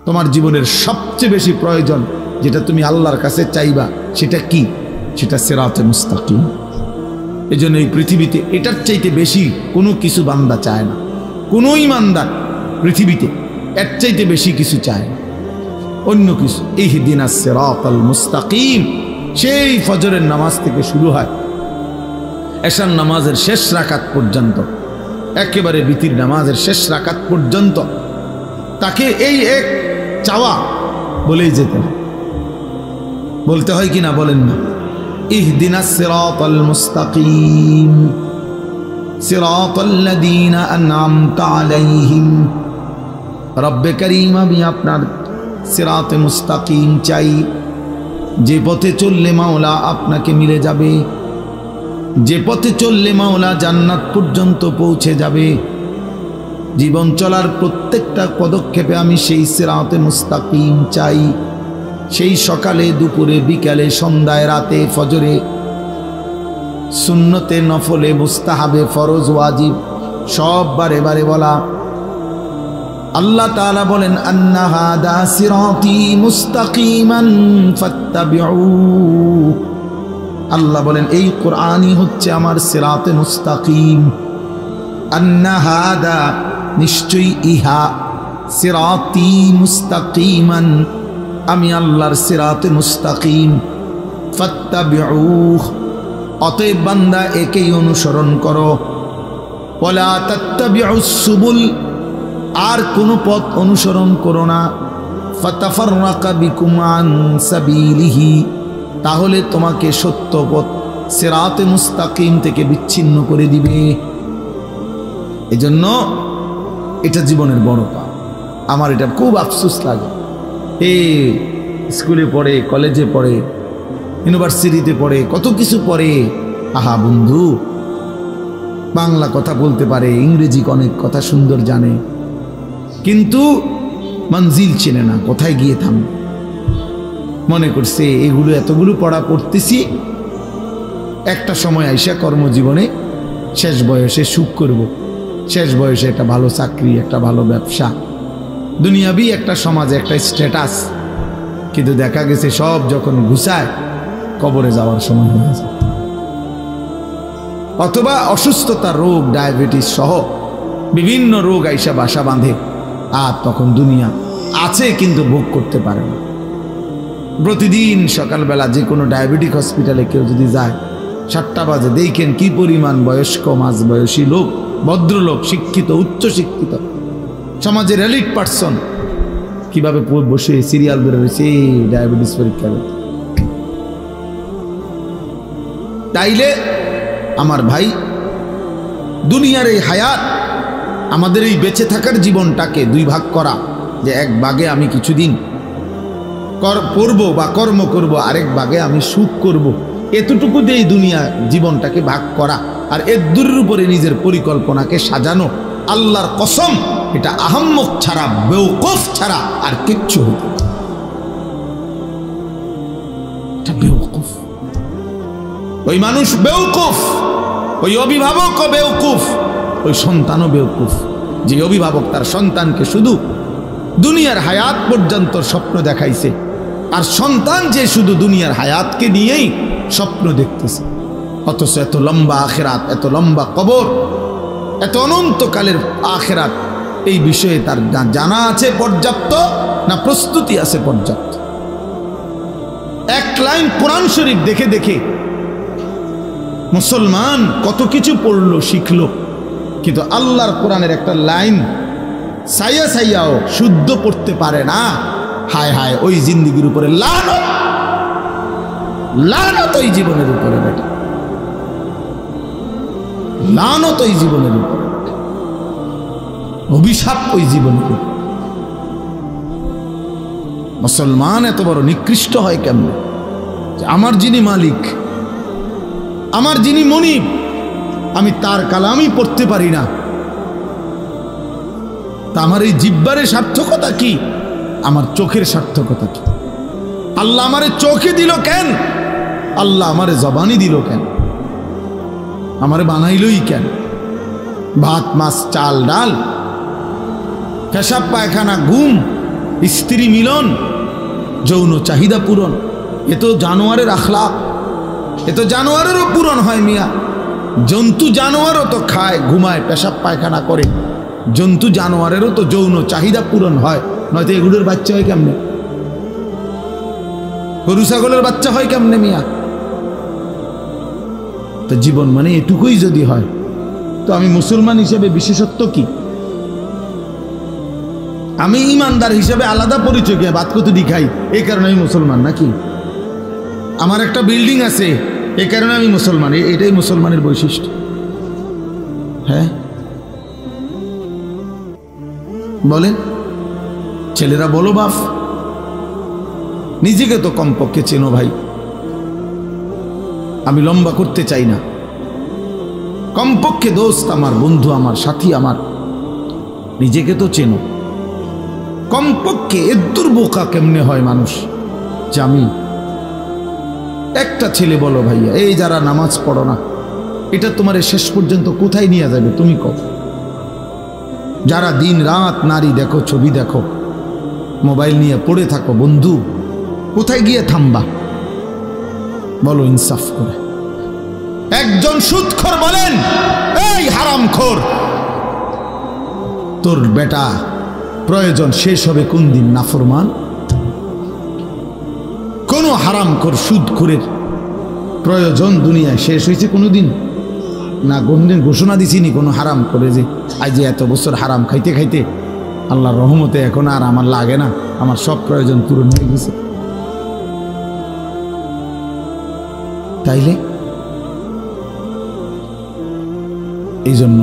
তোমার জীবনের সবচেয়ে বেশি প্রয়োজন যেটা তুমি আল্লাহর কাছে চাইবা সেটা কি? সেটা সিরাতে মুস্তাকিম। এজন্য এই পৃথিবীতে এটার চাইতে বেশি কোনো কিছু বান্দা চায় না। কোনো ইমানদার পৃথিবীতে এর চাইতে বেশি কিছু চায় না, অন্য কিছু। ইহদিনাস সিরাতাল মুস্তাকিম সেই ফজরের নামাজ থেকে শুরু হয় এশার নামাজের শেষ রাকাত পর্যন্ত, একেবারে বিতির নামাজের শেষ রাকাত পর্যন্ত তাকে এই এক চাওয়া বলেই যেতে হয়। বলতে হয় কিনা বলেন না? ইহদিনাস সিরাতাল মুস্তাকিম সিরাতাল্লাযীনা আন'আমতা আলাইহিম। রব্বে করিম, আমি আপনার সিরাতে মুস্তাকিম চাই, যে পথে চললে মাওলা আপনাকে মিলে যাবে, যে পথে চললে মাওলা জান্নাত পর্যন্ত পৌঁছে যাবে। জীবন চলার প্রত্যেকটা পদক্ষেপে আমি সেই সিরাতে মুস্তাকিম চাই। সেই সকালে, দুপুরে, বিকালে, সন্ধ্যায়, রাতে, ফজরে, সুন্নতে, নফলে, মুস্তাহাবে, ফরজ, ওয়াজিব সব বারে বারে বলা। আল্লাহ তাআলা বলেন আন্না হাদা সিরাতি মুস্তাকিমান ফাত্তাবিউ। আল্লাহ বলেন এই কোরআনই হচ্ছে আমার সিরাতে মুস্তাকিম। আন্না হাদা, নিশ্চয়ই ইহা, সিরাতি মুস্তাকিমান, আমি আল্লাহর সিরাতে মুস্তাকিম। ফাত্তাবিউ, অতএব বান্দা একেই অনুসরণ করো। ওয়ালা তাত্তাবিউস সুবুল, আর কোনো পথ অনুসরণ করো না। ফাতাফাররাকা বিকুম আন সাবিলিহি, তাহলে তোমাকে সত্য পথ সিরাতে মুস্তাকিম থেকে বিচ্ছিন্ন করে দিবে। এজন্য এটা জীবনের বড় কাজ। আমার এটা খুব আফসোস লাগে। স্কুলে পড়ে, কলেজে পড়ে, ইউনিভার্সিটিতে পড়ে, কত কিছু পড়ে। আহা বন্ধু, বাংলা কথা বলতে পারে, ইংরেজি অনেক কথা সুন্দর জানে, কিন্তু মঞ্জিল চেনে না, কোথায় গিয়ে থাম। মনে করছে এগুলো এতগুলো পড়া পড়তেছি, একটা সময় আইসা কর্মজীবনে শেষ বয়সে সুখ করব, শেষ বয়সে একটা ভালো চাকরি, একটা ভালো ব্যবসা, দুনিয়াবি একটা সমাজে একটা স্ট্যাটাস। কিন্তু দেখা গেছে সব যখন ঘুষায় কবরে যাওয়ার সময় হয়ে যায়, অথবা অসুস্থতা, রোগ, ডায়াবেটিস সহ বিভিন্ন রোগ আইসা বাসা বাঁধে। আর তখন দুনিয়া আছে কিন্তু ভোগ করতে পারে না। প্রতিদিন সকালবেলা যে কোনো ডায়াবেটিক হসপিটালে কেউ যদি যায়, 7টা বাজে, দেখেন কি পরিমাণ বয়স্ক, মাঝবয়সী লোক, ভদ্রলোক, শিক্ষিত, উচ্চ শিক্ষিত, সমাজের এলিট পার্সন কিভাবে বসে সিরিয়াল ধরে রয়েছে ডায়াবেটিস পরীক্ষা। তাইলে আমার ভাই, দুনিয়ার এই হায়াত, আমাদের এই বেঁচে থাকার জীবনটাকে দুই ভাগ করা, যে এক ভাগে আমি কিছুদিন পড়ব বা কর্ম করব, আরেক ভাগে আমি সুখ করব, এতটুকু দিয়ে দুনিয়া জীবনটাকে ভাগ করা, আর এর দূরের উপরে নিজের পরিকল্পনাকে সাজানো, আল্লাহর কসম এটা আহাম্মক ছাড়া, বেওকুফ ছাড়া আর কিচ্ছু হতো না। এটা বেওকুফ, ওই মানুষ বেওকুফ, ওই অভিভাবকও বেওকুফ, ওই সন্তানও বেওকুফ, যে অভিভাবক তার সন্তানকে শুধু দুনিয়ার হায়াত পর্যন্ত স্বপ্ন দেখাইছে, আর সন্তান যে শুধু দুনিয়ার হায়াতকে নিয়েই স্বপ্ন দেখতেছে। অথচ এত লম্বা আখেরাত, এত লম্বা কবর, এত অনন্তকালের আখেরাত, এই বিষয়ে তার না জানা আছে পর্যাপ্ত, না প্রস্তুতি আছে পর্যাপ্ত। এক লাইন কোরআন শরীফ দেখে দেখে মুসলমান কত কিছু পড়লো, শিখলো, কিন্তু আল্লাহর কোরআনের একটা লাইন সাইয়া সাইয়াও শুদ্ধ পড়তে পারে না। হায় হায়, ওই জিন্দেগির উপরে লানত, লানত ওই জীবনের উপরে বেটা, লানত ওই জীবনের উপরে, অভিশাপ ওই জীবনের উপরে। মুসলমান এত বড় নিকৃষ্ট হয় কেমন? আমার যিনি মালিক, আমার যিনি মনিব, আমি তার কালামই পড়তে পারি না, তা আমার এই জিহ্বার সার্থকতা কি? আমার চোখের সার্থকতা কি? আল্লাহ আমারে চোখে দিল কেন? আল্লাহ আমারে জবানি দিল কেন? আমারে বানাইলই কেন? ভাত, মাছ, চাল, ডাল, পেশাব, পায়খানা, ঘুম, স্ত্রী মিলন, যৌন চাহিদা পূরণ, এ তো জানোয়ারের আখলাক, এ তো জানোয়ারেরও পূরণ হয় মিয়া। জন্তু জানোয়ারও তো খায়, ঘুমায়, পেশাব পায়খানা করে, জন্তু জানোয়ারেরও তো যৌন চাহিদা পূরণ হয়, নয়তো এগুলোর বাচ্চা হয় কেমনে? গরু ছাগলের বাচ্চা হয় কেমনে মিয়া? তো জীবন মানে এটুকুই যদি হয়, তো আমি মুসলমান হিসেবে বিশেষত্ব কি? আমি ইমানদার হিসেবে আলাদা পরিচয় কি? বাদ কত দেখাই, এই কারণে আমি মুসলমান নাকি? আমার একটা বিল্ডিং আছে, এই কারণে আমি মুসলমান, এটাই মুসলমানের বৈশিষ্ট্য। হ্যাঁ বলেন ছেলেরা, বলো বাপ, নিজেকে তো কমপক্ষে চেনো ভাই। আমি লম্বা করতে চাই না, কমপক্ষে দোস্ত আমার, বন্ধু আমার, সাথী আমার, নিজেকে তো চেনো কমপক্ষে। এদ্দুর বোকা কেমনে হয় মানুষ যে আমি একটা ছেলে, বলো ভাইয়া, এই যারা নামাজ পড়ো না, এটা তোমার শেষ পর্যন্ত কোথায় নিয়ে যাবে তুমি কও? যারা দিন রাত নারী দেখো, ছবি দেখো, মোবাইল নিয়ে পড়ে থাকো, বন্ধু কোথায় গিয়ে থামবা বলো ইনসাফ করে? একজন সুদখোর বলেন, এই হারামখোর, তোর বেটা প্রয়োজন শেষ হবে কোন দিন? নাফরমান কোন হারামখোর সুদখোরের প্রয়োজন দুনিয়ায় শেষ হয়েছে কোনোদিন? না, কোনদিন ঘোষণা দিছিনি কোনো হারাম করে যে আজ এত বছর হারাম খাইতে খাইতে আল্লাহর রহমতে এখন আর আমার লাগে না, আমার সব প্রয়োজন পূরণ হয়ে গেছে। তাইলে এই জন্য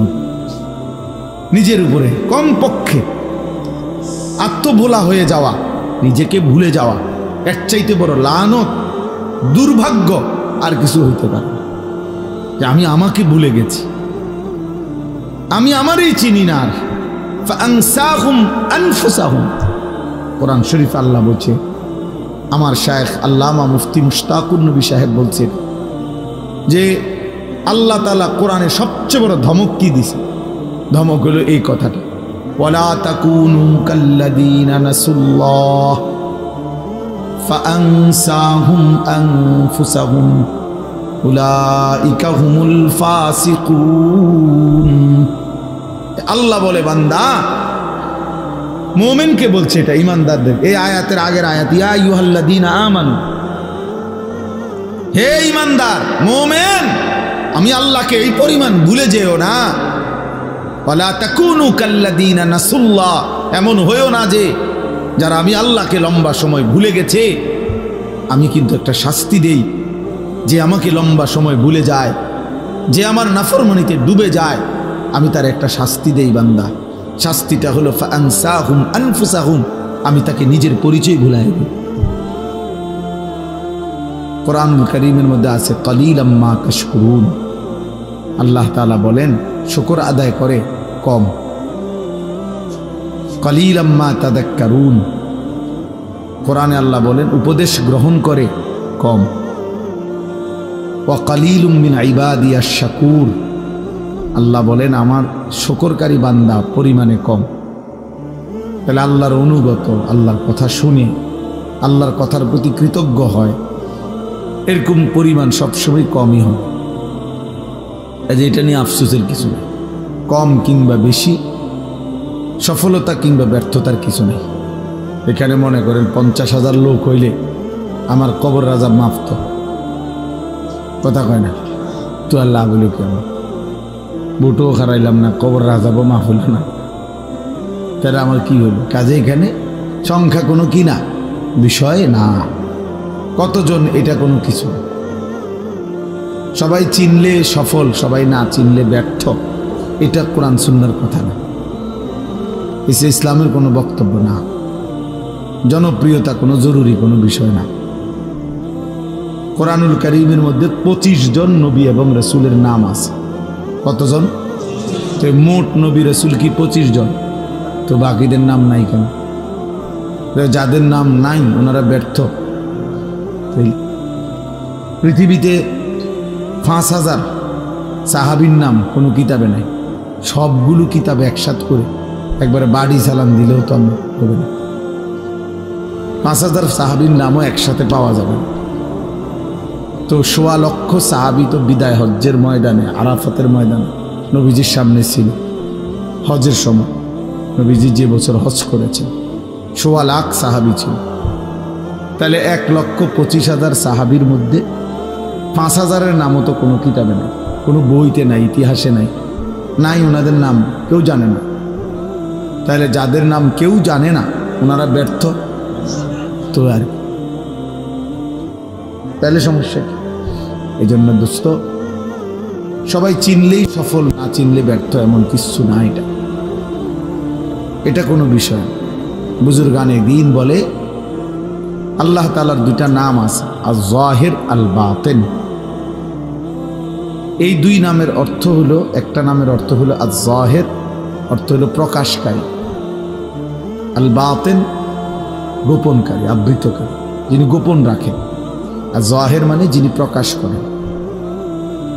নিজের উপরে কমপক্ষে আত্মভোলা হয়ে যাওয়া, নিজেকে ভুলে যাওয়া, এর চাইতে বড় লানত, দুর্ভাগ্য আর কিছু হইতে পারে যে আমি আমাকে ভুলে গেছি, আমি আমারই চিনি না। আর ফাআনসাহুম আনফুসাহুম, কোরআন শরীফ আল্লাহ বলছে, আমার শায়েখ আল্লামা মুফতি মুশতাকুর নবী সাহেব বলছেন যে আল্লাহ তাআলা কোরআনে সবচেয়ে বড় ধমক কি দিছে? ধমক হলো এই কথাটা, ওয়ালা তাকুনু কাল্লাযীনা নাসুল্লাহ ফাআনসাহুম আনফুসাহুম উলাইকা হুমুল ফাসিকুন। আল্লাহ বলে বান্দা, মুমিনকে বলছে এটা, ইমানদারদের। এই আয়াতের আগের আয়াত, ইয়া আইয়ুহাল্লাযীনা আমানু, হে ইমানদার মুমিন, আমি আল্লাহকে এই পরিমাণ ভুলে যেও না। ওয়ালা তাকুনু কাল্লাযীনা নাসুল্লাহ, এমন হয়েও না যে যারা আমি আল্লাহকে লম্বা সময় ভুলে গেছে, আমি কিন্তু একটা শাস্তি দেই। যে আমাকে লম্বা সময় ভুলে যায়, যে আমার নাফরমানিতে ডুবে যায়, আমি তার একটা শাস্তি দেই বান্দা। শাস্তিটা হলো ফাআনসাহুম আনফুসাহুম, আমি তাকে নিজের পরিচয় ভুলাই দিই। কোরআনুল কারীমের মধ্যে আছে কালীলাম মা তাশকুরুন, আল্লাহ তাআলা বলেন শুকর আদায় করে কম। কালীলাম মা তাযাক্কারুন, কোরআনে আল্লাহ বলেন উপদেশ গ্রহণ করে কম। ওয়া কালীলুম মিন ইবাদিয়াশ শাকুর, আল্লাহ বলেন আমার শুকরকারী বান্দা পরিমাণে কম। তাহলে আল্লাহর অনুগত, আল্লাহর কথা শুনে আল্লাহর কথার প্রতি কৃতজ্ঞ হয়, এরকম পরিমাণ সবসময় কমই হয়। এটা নিয়ে আফসোসের কিছু নেই, কম কিংবা বেশি, সফলতা কিংবা ব্যর্থতার কিছু নেই। এখানে মনে করেন 50,000 লোক হইলে আমার কবর রাজা মাফ, তো কথা কয় না তো আল্লাহ বলি কি, আমার বুটও খারাইলাম না, কবর রাজাবো মাফ হইল না, তাহলে আমার কি হলো? কাজে এখানে সংখ্যা কোনো কি না, বিষয় না, কতজন এটা কোনো কিছু। সবাই চিনলে সফল, সবাই না চিনলে ব্যর্থ, এটা কোরআন সুন্নাহর কথা না, এসে ইসলামের কোনো বক্তব্য না। জনপ্রিয়তা কোনো জরুরি কোনো বিষয় না। কোরআনুল কারীমের মধ্যে 25 জন নবী এবং রাসূলের নাম আছে। কতজন? তো মোট নবী রাসূল কি 25 জন? তো বাকিদের নাম নাই কেন? যাদের নাম নাই ওনারা ব্যর্থ। পৃথিবীতে 5000 সাহাবীর নাম কোনো কিতাবে নাই, সবগুলো কিতাবে একসাথে করে একবারে বাড়ি চালান দিলেও তো হবে না। 5,000 সাহাবীর নামও একসাথে পাওয়া যাবে। তো 1.25 লক্ষ সাহাবী তো বিদায় হজ্জের ময়দানে, আরাফাতের ময়দানে নবীজির সামনে ছিল। হজের সময় নবীজি যে বছর হজ করেছেন 1.25 লাখ সাহাবী ছিল। তাহলে 1,25,000 সাহাবীর মধ্যে 5,000-এর নামও তো কোনো কিতাবে নাই, কোনো বইতে নাই, ইতিহাসে নাই, নাই ওনাদের নাম কেউ জানে না। তাহলে যাদের নাম কেউ জানে না ওনারা ব্যর্থ তো আর তাহলে সমস্যা কি? এই জন্য দোস্ত, সবাই চিনলেই সফল, না চিনলে ব্যর্থ, এমন কিছু না। এটা কোনো বিষয়। বুজুর্গানে দ্বীন বলে আল্লাহ তাআলার 2টা নাম আছে, আয-যাহির আল-বাতিন। এই 2 নামের অর্থ হলো, একটা নামের অর্থ হলো আয-যাহির, অর্থ হলো প্রকাশকারী, আল-বাতিন গোপনকারী, আবৃতকারী, যিনি গোপন রাখেন। আর যাহির মানে যিনি প্রকাশ করেন।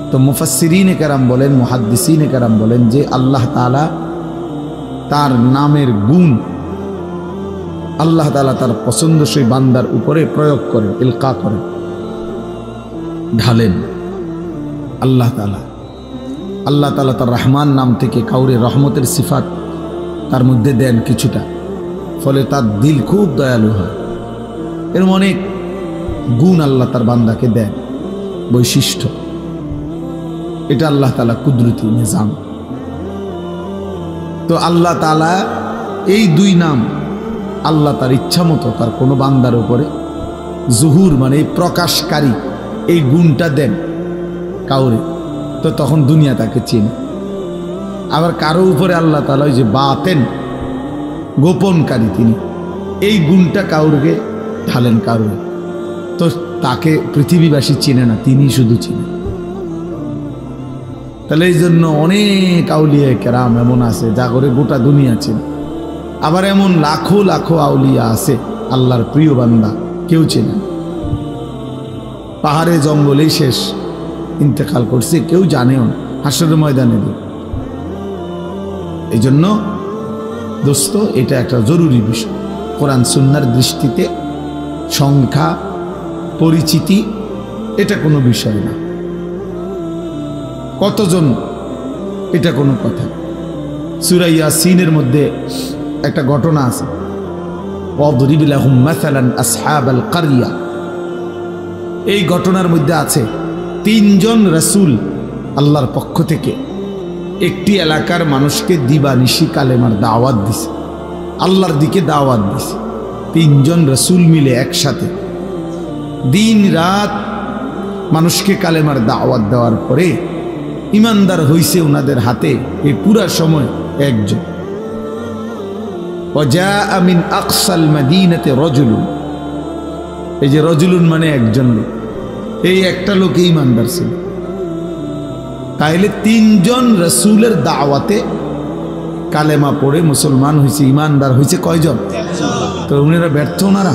তো মুফাসসিরিনে কেরাম বলেন, মুহাদ্দিসিনে কেরাম বলেন যে আল্লাহ তাআলা তার নামের গুণ আল্লাহ তাআলা তার পছন্দসই বান্দার উপরে প্রয়োগ করেন, ইলকা করেন, ঢালেন। আল্লাহ তাআলা তার রহমান নাম থেকে কাউরে রহমতের সিফাত তার মধ্যে দেন কিছুটা, ফলে তার দিল খুব দয়ালু হয়। এর অনেক গুণ আল্লাহ তার বান্দাকে দেন, বৈশিষ্ট্য। এটা আল্লাহ তাআলা কুদরতি নিজাম। তো আল্লাহ তাআলা এই 2 নাম আল্লাহ তার ইচ্ছা মতো তার কোনো বান্দার উপরে জুহুর মানে এই প্রকাশকারী এই গুণটা দেন কাউরে, তো তখন দুনিয়া তাকে চেনে। আবার কারো উপরে আল্লাহ তাআলা ওই যে বাতেন গোপনকারী, তিনি এই গুণটা কাউকে ঢালেন কাউরে, তো তাকে পৃথিবীবাসী চেনে না, তিনি শুধু চিনে। তাহলে এই জন্য অনেক আউলিয়া কেরাম এমন আছে যা করে গোটা দুনিয়া চেনে। আবার এমন লাখো লাখো আউলিয়া আছে আল্লাহর প্রিয় বান্দা কেউ চেনে না, পাহাড়ে জঙ্গলেই শেষ, ইন্তেকাল করছে, কেউ জানেও না, হাসরের ময়দানে দিয়ে। এই জন্য দোস্ত, এটা একটা জরুরি বিষয়। কোরআন সুন্নাহর দৃষ্টিতে সংখ্যা পরিচিতি এটা কোনো বিষয় না, কতজন এটা কোনো কথা। সূরা ইয়াসিনের মধ্যে একটা ঘটনা আছে, ওয়াদরিব লাহুম মাসালান আসহাবাল কারিয়া। এই ঘটনার মধ্যে আছে 3 জন রাসূল আল্লাহর পক্ষ থেকে একটি এলাকার মানুষকে দিবানিশি কালেমার দাওয়াত দিছে, আল্লাহর দিকে দাওয়াত দিছে। 3 জন রাসূল মিলে একসাথে দিন রাত মানুষকে কালেমার দাওয়াত দেওয়ার পরে ইমানদার হইছে ওনাদের হাতে এই পুরা সময় একজন। ওয়াজাআ মিন আকসাল মাদিনাতি রাজুলুন, এই যে রাজুলুন মানে একজন লোক, এই একটা লোক ইমানদার ছিল। তাইলে 3 জন রাসূলের দাওয়াতে কালেমা পড়ে মুসলমান হয়েছে, ইমানদার হয়েছে কয়জন? তো উনারা ব্যর্থ, ওনারা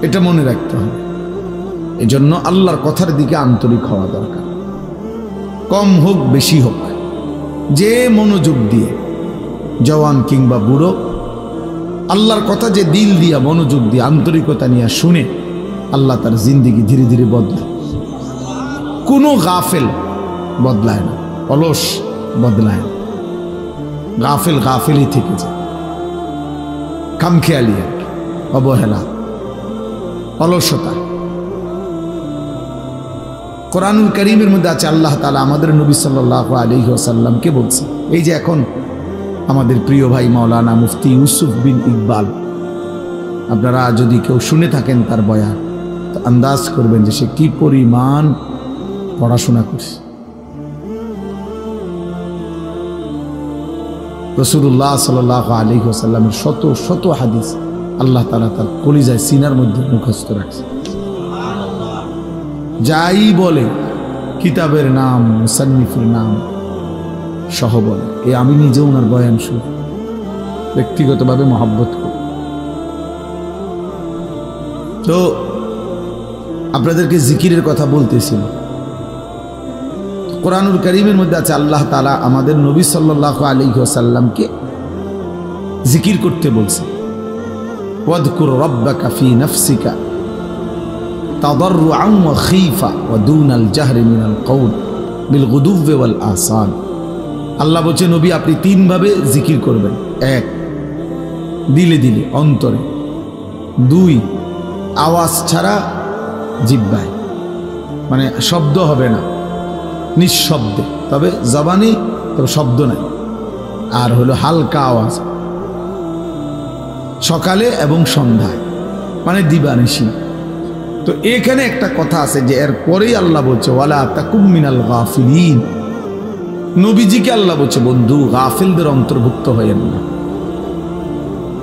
এটা মনে রাখতে হবে। এই জন্য আল্লাহর কথার দিকে আন্তরিক হওয়া দরকার, কম হোক বেশি হোক, যে মনোযোগ দিয়ে, জওয়ান কিংবা বুড়ো, আল্লাহর কথা যে দিল দিয়া মনোযোগ দিয়ে আন্তরিকতা নিয়ে শুনে, আল্লাহ তার জিন্দিগি ধীরে ধীরে বদলায়। কোনো গাফেল বদলায় না, অলস বদলায় না, গাফেল গাফেলই থেকে যায়, খামখেয়ালি, অবহেলা, অলসতা। কোরআনুল কারীমের মধ্যে আছে আল্লাহ তাআলা আমাদের নবী সাল্লাল্লাহু আলাইহি ওয়াসাল্লামকে বলছে, এই যে এখন আমাদের প্রিয় ভাই মাওলানা মুফতি ইউসুফ বিন ইকবাল, আপনারা যদি কেউ শুনে থাকেন তার বয়ান, তো আন্দাজ করবেন যে সে কি পরিমাণ পড়াশোনা করছে। রাসূলুল্লাহ সাল্লাল্লাহু আলাইহি ওয়াসাল্লামের শত শত হাদিস আল্লাহ তাআলা তার কলিজায় সিনার মধ্যে মুখস্থ রাখছে। যাই বলে কিতাবের নাম, মুসান্নিফের নাম সহ বলে। আমি নিজে ওনার বয়ান শুনি, ব্যক্তিগতভাবে মহব্বত করি। তো আপনাদেরকে জিকিরের কথা বলতেছিল, কোরআনুল কারীমের মধ্যে আছে আল্লাহ তাআলা আমাদের নবী সাল্লাল্লাহু আলাইহি ওয়াসাল্লামকে জিকির করতে বলছে। ওয়াদকুর রাব্বাকা ফি নাফসিকা তাদাররুআন ওয়া খীফা ওয়া দুনাল জাহরি মিনাল কওল বিল গুদুওয়ি ওয়াল আসাল। আল্লাহ বলছে নবী আপনি তিনভাবে জিকির করবেন। এক, দিলে দিলে অন্তরে। দুই, আওয়াজ ছাড়া জিহ্বায়, মানে শব্দ হবে না, নিঃশব্দে, তবে জবানে তবে শব্দ নাই। আর হলো হালকা আওয়াজ, সকালে এবং সন্ধ্যায়, মানে দিবানিশি। তো এখানে একটা কথা আছে যে এর পরেই আল্লাহ বলছে ওয়ালা তাকুম মিনাল গাফিলিন। নবীজিকে আল্লাহ বলছে বন্ধু গাফিলদের অন্তর্ভুক্ত হয়েন না।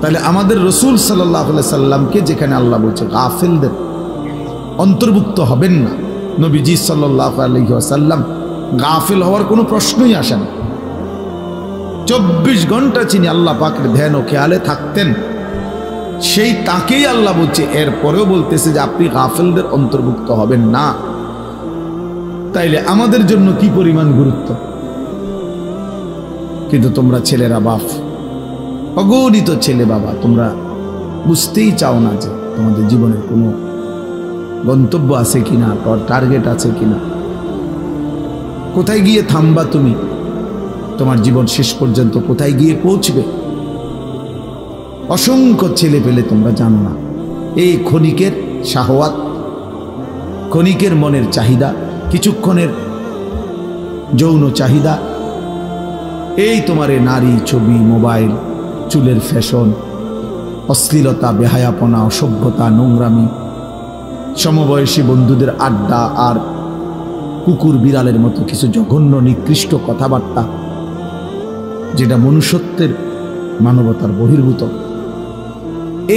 তাহলে আমাদের রসুল সাল্লাল্লাহু আলাইহি সাল্লামকে যেখানে আল্লাহ বলছে গাফিলদের অন্তর্ভুক্ত হবেন না, নবীজি সাল্লাল্লাহু আলাইহি ওয়াসাল্লাম গাফিল হওয়ার কোনো প্রশ্নই আসে না। 24 ঘন্টা চিনি আল্লাহ পাকের ধ্যান ও খেয়ালে থাকতেন, সেই তাকেই আল্লাহ বলছে এরপরেও বলতেছে যে আপনি গাফিলদের অন্তর্ভুক্ত হবেন না। তাইলে আমাদের জন্য কি পরিমাণ গুরুত্ব। কিন্তু তোমরা ছেলেরা বাপ, অগণিত ছেলে বাবা, তোমরা বুঝতেই চাও না যে তোমাদের জীবনের কোনো গন্তব্য আছে কিনা, টার্গেট আছে কিনা, কোথায় গিয়ে থামবা তুমি, তোমার জীবন শেষ পর্যন্ত কোথায় গিয়ে পৌঁছবে। অসংখ্য ছেলে পেলে তোমরা জানো না। এই ক্ষণিকের শাহওয়াত, ক্ষণিকের মনের চাহিদা, কিছুক্ষণের যৌন চাহিদা, এই তোমার নারী, ছবি, মোবাইল, চুলের ফ্যাশন, অশ্লীলতা, বেহায়াপনা, অসভ্যতা, নোংরামি, সমবয়সী বন্ধুদের আড্ডা, আর কুকুর বিড়ালের মতো কিছু জঘন্য নিকৃষ্ট কথাবার্তা, যেটা মনুষ্যত্বের, মানবতার বহির্ভূত।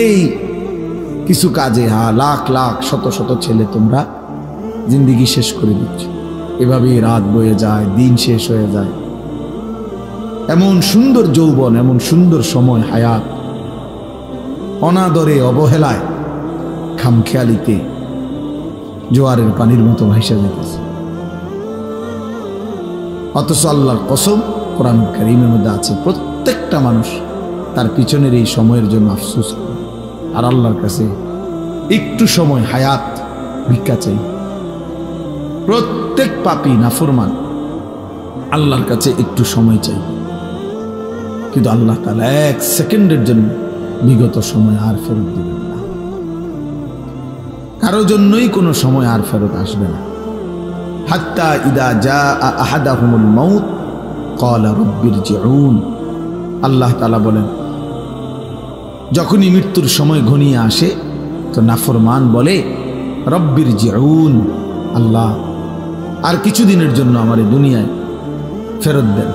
এই কিছু কাজে লাখ লাখ শত শত ছেলে তোমরা জিন্দিগি শেষ করে দিচ্ছ। এভাবেই রাত বয়ে যায়, দিন শেষ হয়ে যায়। এমন সুন্দর যৌবন, এমন সুন্দর সময়, হায়াত অনাদরে, অবহেলায়, খামখেয়ালিতে জোয়ারের পানির মতো ভাইসা যেতেছে। অথচ আল্লাহর কসম কোরআন কারীমের মধ্যে আছে প্রত্যেকটা মানুষ তার পিছনের এই সময়ের জন্য আফসোস করে, আর আল্লাহর কাছে একটু সময় হায়াত ভিক্ষা চাই। প্রত্যেক পাপী নাফরমান আল্লাহর কাছে একটু সময় চাই, কিন্তু আল্লাহ তাআলা 1 সেকেন্ডের জন্য বিগত সময় আর ফেরত দিবেন না। কারো জন্যই কোনো সময় আর ফেরত আসবে না। হাত্তা ইদা জাআ আহাদাহুমুল মাউত ক্বালা রাব্বিরজিউন। আল্লাহ তাআলা বলেন যখনই মৃত্যুর সময় ঘনিয়ে আসে তো নাফরমান বলে রাব্বিরজিউন, আল্লাহ আর কিছুদিনের জন্য আমার দুনিয়ায় ফেরত দেন।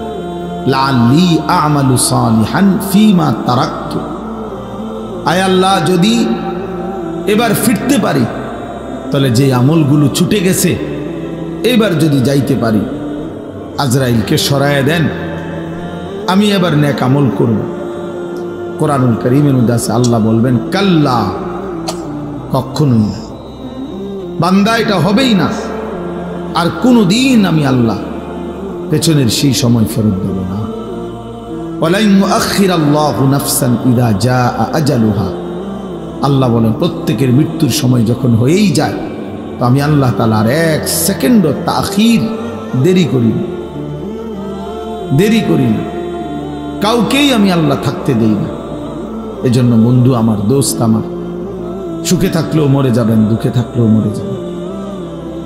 লাআল্লি আ'মালু সালিহান ফীমা তারাকতু। আয় আল্লাহ যদি এবার ফিরতে পারি, তাহলে যে আমলগুলো ছুটে গেছে এবার যদি যাইতে পারি, আজরাইলকে সরায় দেন, আমি এবার নেক আমল করব। কোরআনুল কারীমের মধ্যে আছে আল্লাহ বলবেন কাল্লা, কখনোই না বান্দা, এটা হবেই না। আর কোনোদিন আমি আল্লাহ পেছনের সেই সময় ফেরত দেব না। ওয়ালা ইউআখিরাল্লাহু নাফসান ইযা জাআ আজালুহা। আল্লাহ বলেন প্রত্যেকের মৃত্যুর সময় যখন হয়েই যায় তো আমি আল্লাহ তাআলা আর 1 সেকেন্ডও তাখির দেরি করি না, কাউকেই আমি আল্লাহ থাকতে দেই না। এজন্য বন্ধু আমার, দোস্ত আমার, সুখে থাকলেও মরে যাবেন, দুঃখে থাকলেও মরে যাবেন,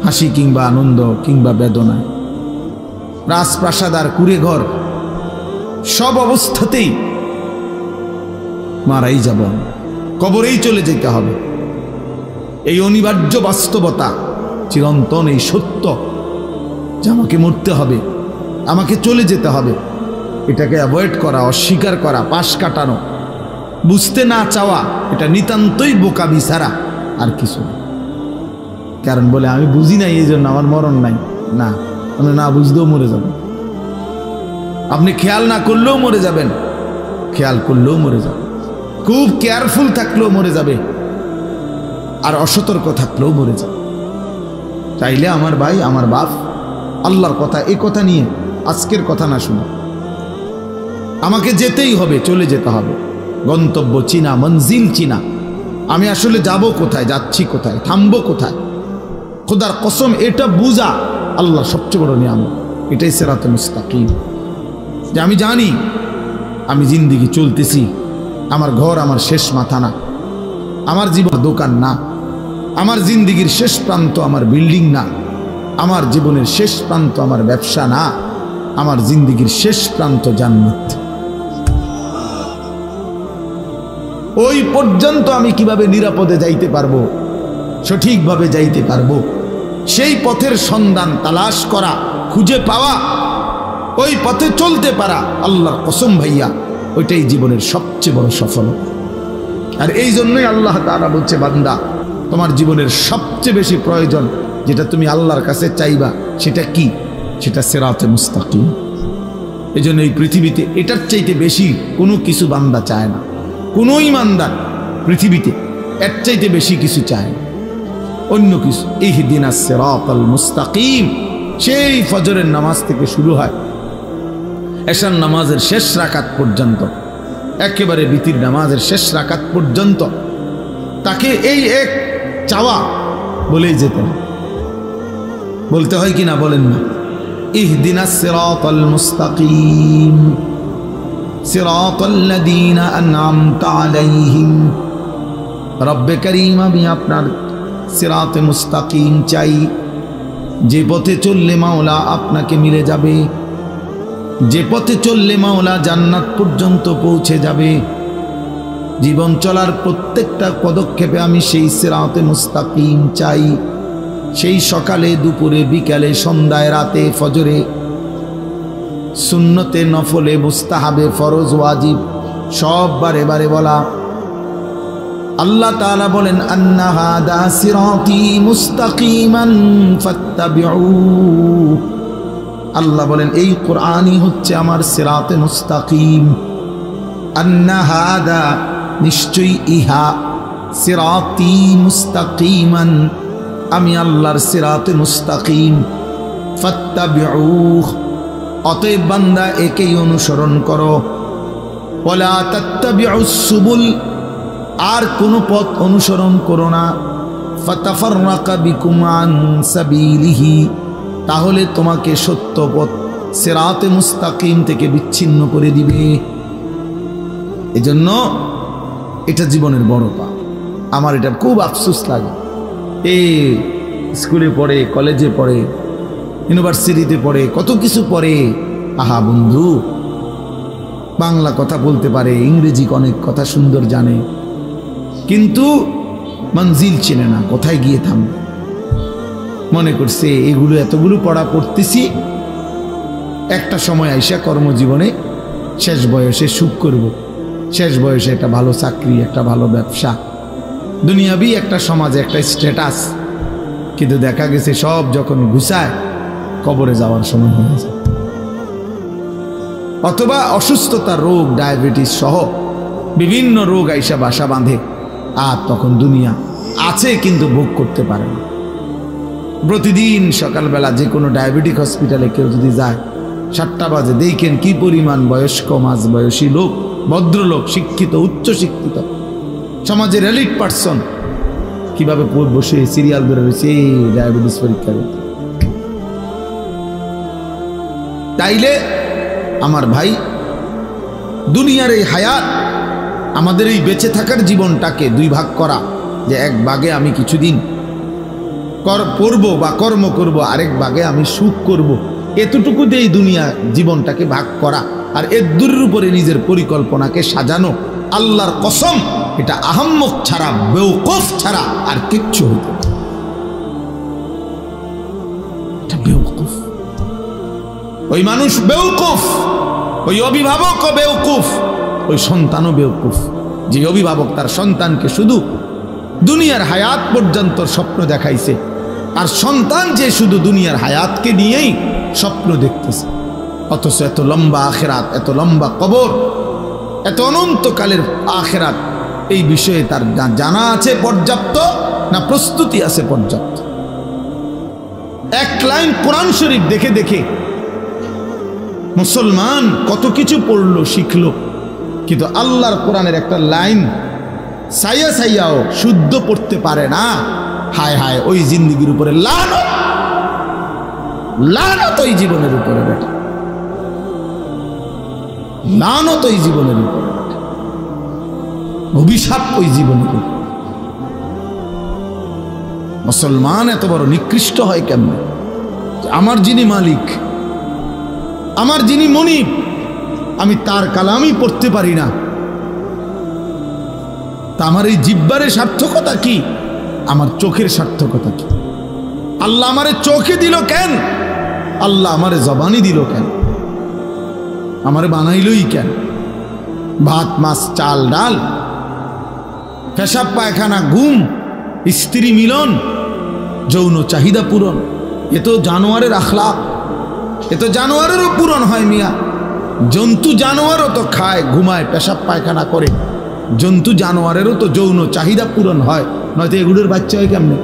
হাসি কিংবা আনন্দ কিংবা বেদনায়, রাজপ্রাসাদ আর কুড়ে ঘর, সব অবস্থাতেই মারাই যাব, কবরেই চলে যেতে হবে। এই অনিবার্য বাস্তবতা, চিরন্তন এই সত্য যে আমাকে মরতে হবে, আমাকে চলে যেতে হবে, এটাকে অ্যাভয়েড করা, অস্বীকার করা, পাশ কাটানো, বুঝতে না চাওয়া, এটা নিতান্তই বোকামি ছাড়া আর কিছু না। কারণ বলে আমি বুঝি নাই এই জন্য আমার মরণ নাই, না, আপনি না বুঝলেও মরে যাবেন। আপনি খেয়াল না করলেও মরে যাবেন, খেয়াল করলেও মরে যাবেন, খুব কেয়ারফুল থাকলেও মরে যাবে, আর অসতর্ক থাকলেও মরে যাবে। চাইলে আমার ভাই, আমার বাপ, আল্লাহর কথা, এই কথা নিয়ে আজকের কথা না শুনে আমাকে যেতেই হবে, চলে যেতে হবে। গন্তব্য চিনা, মঞ্জিল চিনা, আমি আসলে যাব কোথায়, যাচ্ছি কোথায়, থামবো কোথায়, খোদার কসম এটা বুঝা আল্লাহ সবচেয়ে বড় নিয়ামত। এটাই সিরাতে মুস্তাকিম, যে আমি জানি আমি জিন্দেগি চলতেছি, আমার ঘর আমার শেষ মাথা না, আমার জীবন দোকান না, আমার জিন্দেগির শেষ প্রান্ত আমার বিল্ডিং না, আমার জীবনের শেষ প্রান্ত আমার ব্যবসা না, আমার জিন্দেগির শেষ প্রান্ত জান্নাত। ওই পর্যন্ত আমি কিভাবে নিরাপদে যাইতে পারবো, সঠিকভাবে যাইতে পারবো, সেই পথের সন্ধান তালাশ করা, খুঁজে পাওয়া, ওই পথে চলতে পারা, আল্লাহর কসম ভাইয়া ওইটাই জীবনের সবচেয়ে বড় সফলতা। আর এই জন্যই আল্লাহ তাআলা বলছে, বান্দা তোমার জীবনের সবচেয়ে বেশি প্রয়োজন যেটা তুমি আল্লাহর কাছে চাইবা সেটা কি? সেটা সিরাতে মুস্তাকিম। এই জন্য এই পৃথিবীতে এটার চাইতে বেশি কোনো কিছু বান্দা চায় না। কোনো ইমানদার পৃথিবীতে এর চাইতে বেশি কিছু চায় না, অন্য কিছু। ইহদিনাস সিরাতাল মুস্তাকিম সেই ফজরের নামাজ থেকে শুরু হয় এশার নামাজের শেষ রাকাত পর্যন্ত, একেবারে বিতির নামাজের শেষ রাকাত পর্যন্ত তাকে এই এক চাওয়া বলেই যেতে হয়। বলতে হয় কি না বলেন না? ইহদিনাস সিরাতাল মুস্তাকিম সিরাতাল্লাযীনা আন'আমতা আলাইহিম। রব্বে করিম আমি আপনার সিরাতে মুস্তাকিম চাই, যে পথে চললে মাওলা আপনাকে মিলে যাবে, যে পথে চললে মাওলা জান্নাত পর্যন্ত পৌঁছে যাবে। জীবন চলার প্রত্যেকটা পদক্ষেপে আমি সেই সিরাতে মুস্তাকিম চাই। সেই সকালে, দুপুরে, বিকালে, সন্ধ্যায়, রাতে, ফজরে, সুন্নতে, নফলে, মুস্তাহাবে, ফরজ, ওয়াজিব সব বারে বারে বলা। আল্লাহ তাআলা বলেন, আন্না হাদা সিরাতি মুস্তাকিমান ফাত্তাবিউ। আল্লাহ বলেন এই কোরআনই হচ্ছে আমার সিরাতে মুস্তাকিম। আন্না হাদা নিশ্চয়ই ইহা, সিরাতি মুস্তাকিমান আমি আল্লাহর সিরাতে মুস্তাকিম, ফাত্তাবিউ অতএব বান্দা একেই অনুসরণ করো। ওয়ালা তাত্তাবিউস সুবুল আর কোন পথ অনুসরণ করো না। ফাতাফাররাকা বিকুম আন সাবিলিহি তাহলে তোমাকে সত্য পথ সিরাতে মুস্তাকিম থেকে বিচ্ছিন্ন করে দিবে। এজন্য এটা জীবনের বড় পাপ। আমার এটা খুব আফসোস লাগে, এই স্কুলে পড়ে, কলেজে পড়ে, ইউনিভার্সিটিতে পড়ে, কত কিছু পড়ে। আহা বন্ধু, বাংলা কথা বলতে পারে, ইংরেজি অনেক কথা সুন্দর জানে, কিন্তু মঞ্জিল চেনে না, কোথায় গিয়ে থামবে। মনে করছে এগুলো এতগুলো পড়া পড়তেছি, একটা সময় আইসা কর্মজীবনে শেষ বয়সে সুখ করব, শেষ বয়সে একটা ভালো চাকরি, একটা ভালো ব্যবসা, দুনিয়াবি একটা সমাজে একটা স্ট্যাটাস। কিন্তু দেখা গেছে সব যখন ঘুষায় কবরে যাওয়ার সময় হয়ে যায়, অথবা অসুস্থতা, রোগ, ডায়াবেটিস সহ বিভিন্ন রোগ আইসা বাসা বাঁধে, আর তখন দুনিয়া আছে কিন্তু ভোগ করতে পারে না। প্রতিদিন সকালবেলা যে কোনো ডায়াবেটিক হসপিটালে কেউ যদি যায়, 7টা বাজে, দেখেন কি পরিমাণ বয়স্ক, মাঝ বয়সী লোক, ভদ্রলোক, শিক্ষিত, উচ্চ শিক্ষিত, সমাজের এলিট পার্সন কিভাবে বসে সিরিয়াল ধরে রয়েছে ডায়াবেটিস পরীক্ষা করতে। তাইলে আমার ভাই, দুনিয়ার এই হায়াত, আমাদের এই বেঁচে থাকার জীবনটাকে দুই ভাগ করা, যে এক ভাগে আমি কিছুদিন পড়ব বা কর্ম করব, আরেক ভাগে আমি সুখ করব, এতটুকু দিয়ে দুনিয়া জীবনটাকে ভাগ করা আর এর দূরের উপরে নিজের পরিকল্পনাকে সাজানো, আল্লাহর কসম এটা আহাম্মক ছাড়া, বেওকুফ ছাড়া আর কিচ্ছু হতো না। এটা বেওকুফ, ওই মানুষ বেওকুফ, ওই অভিভাবকও বেওকুফ, ওই সন্তানও বেওকুফ, যে অভিভাবক তার সন্তানকে শুধু দুনিয়ার হায়াত পর্যন্ত স্বপ্ন দেখাইছে, আর সন্তান যে শুধু দুনিয়ার হায়াতকে নিয়েই স্বপ্ন দেখতেছে, অথচ এত লম্বা আখেরাত, এত লম্বা কবর, এত অনন্তকালের আখেরাত, এই বিষয়ে তার জানা আছে পর্যাপ্ত না প্রস্তুতি আছে পর্যাপ্ত? এক লাইন কোরআন শরীফ দেখে দেখে মুসলমান কত কিছু পড়লো, শিখলো, কিন্তু আল্লাহর কোরআনের একটা লাইন সাইয়া সাইয়াও শুদ্ধ পড়তে পারে না, হায় হায় ওই জিন্দেগির উপরে লানত, লানত ওই জীবনের উপরে বেটা, লানত ওই জীবনের উপরে, অভিশাপ ওই জীবনের উপরে। মুসলমান এত বড় নিকৃষ্ট হয় কেমন? আমার যিনি মালিক, আমার যিনি মনিব, আমি তার কালামই পড়তে পারি না, তা আমার এই জিহ্বার সার্থকতা কি? আমার চোখের সার্থকতা কি? আল্লাহ আমারে চোখে দিল কেন? আল্লাহ আমারে জবানি দিল কেন? আমারে বানাইলই কেন? ভাত মাছ চাল ডাল, পেশাব পায়খানা, ঘুম, স্ত্রী মিলন, যৌন চাহিদা পূরণ, এ তো জানোয়ারের আখলাক, এ তো জানোয়ারেরও পূরণ হয় মিয়া। জন্তু জানোয়ারও তো খায়, ঘুমায়, পেশাব পায়খানা করে, জন্তু জানোয়ারেরও তো যৌন চাহিদা পূরণ হয়, নয়তো এগুলোর বাচ্চা হয় কেমনে?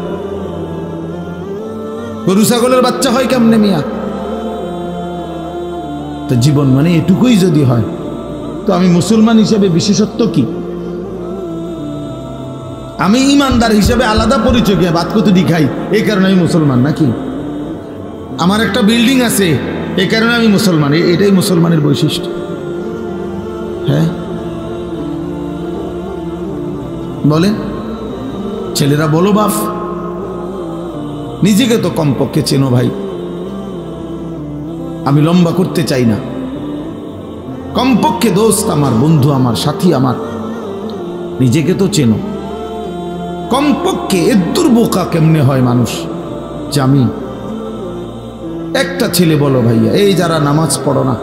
গরু ছাগলের বাচ্চা হয় কেমনে মিয়া? তো জীবন মানে এটুকুই যদি হয়, তো আমি মুসলমান হিসেবে বিশেষত্ব কি? আমি ইমানদার হিসেবে আলাদা পরিচয়, গিয়ে ভাত কতটি খাই এই কারণে আমি মুসলমান নাকি? আমার একটা বিল্ডিং আছে এই কারণে আমি মুসলমান, এটাই মুসলমানের বৈশিষ্ট্য? হ্যাঁ বলে ছেলেরা, বলো বাপ, নিজেকে তো কমপক্ষে চেনো ভাই। আমি লম্বা করতে চাই না, কমপক্ষে দোস্ত আমার, বন্ধু আমার, সাথী আমার, নিজেকে তো চেনো কমপক্ষে। এদ্দুর বোকা কেমনে হয় মানুষ যে আমি একটা ছেলে, বলো ভাইয়া, এই যারা নামাজ পড়ো না,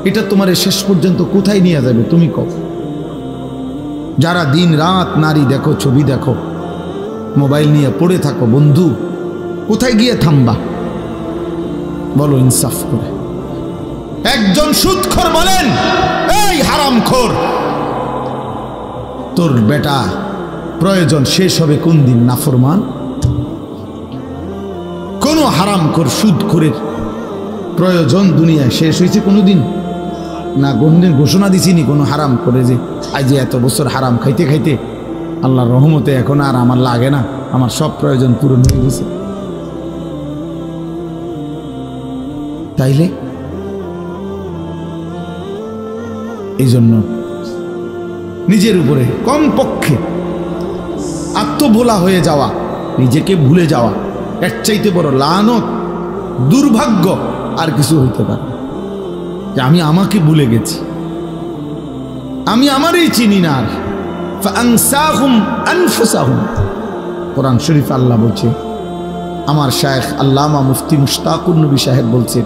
এটা তোমার শেষ পর্যন্ত কোথায় নিয়ে যাবে তুমি কও? যারা দিন রাত নারী দেখো, ছবি দেখো, মোবাইল নিয়ে পড়ে থাকো, বন্ধু কোথায় গিয়ে থামবা বলো ইনসাফ করে? একজন সুদখোর বলেন, এই হারামখোর, তোর বেটা প্রয়োজন শেষ হবে কোন দিন? নাফরমান কোন হারামখোর সুদখোরের প্রয়োজন দুনিয়ায় শেষ হয়েছে কোনোদিন? না, কোনদিন ঘোষণা দিছিনি কোনো হারাম করে যে আজ যে এত বছর হারাম খাইতে খাইতে আল্লাহর রহমতে এখন আর আমার লাগে না, আমার সব প্রয়োজন পূরণ হয়ে গেছে। তাইলে এই জন্য নিজের উপরে কমপক্ষে আত্মভোলা হয়ে যাওয়া, নিজেকে ভুলে যাওয়া, এর চাইতে বড় লানত, দুর্ভাগ্য আর কিছু হইতে পারে? যে আমি আমাকে ভুলে গেছি, আমি আমারই চিনি না। ফাআনসাহুম আনফুসাহুম, কোরআন শরীফ আল্লাহ বলছে, আমার শায়েখ আল্লামা মুফতি মুশতাকুর নবী সাহেব বলছে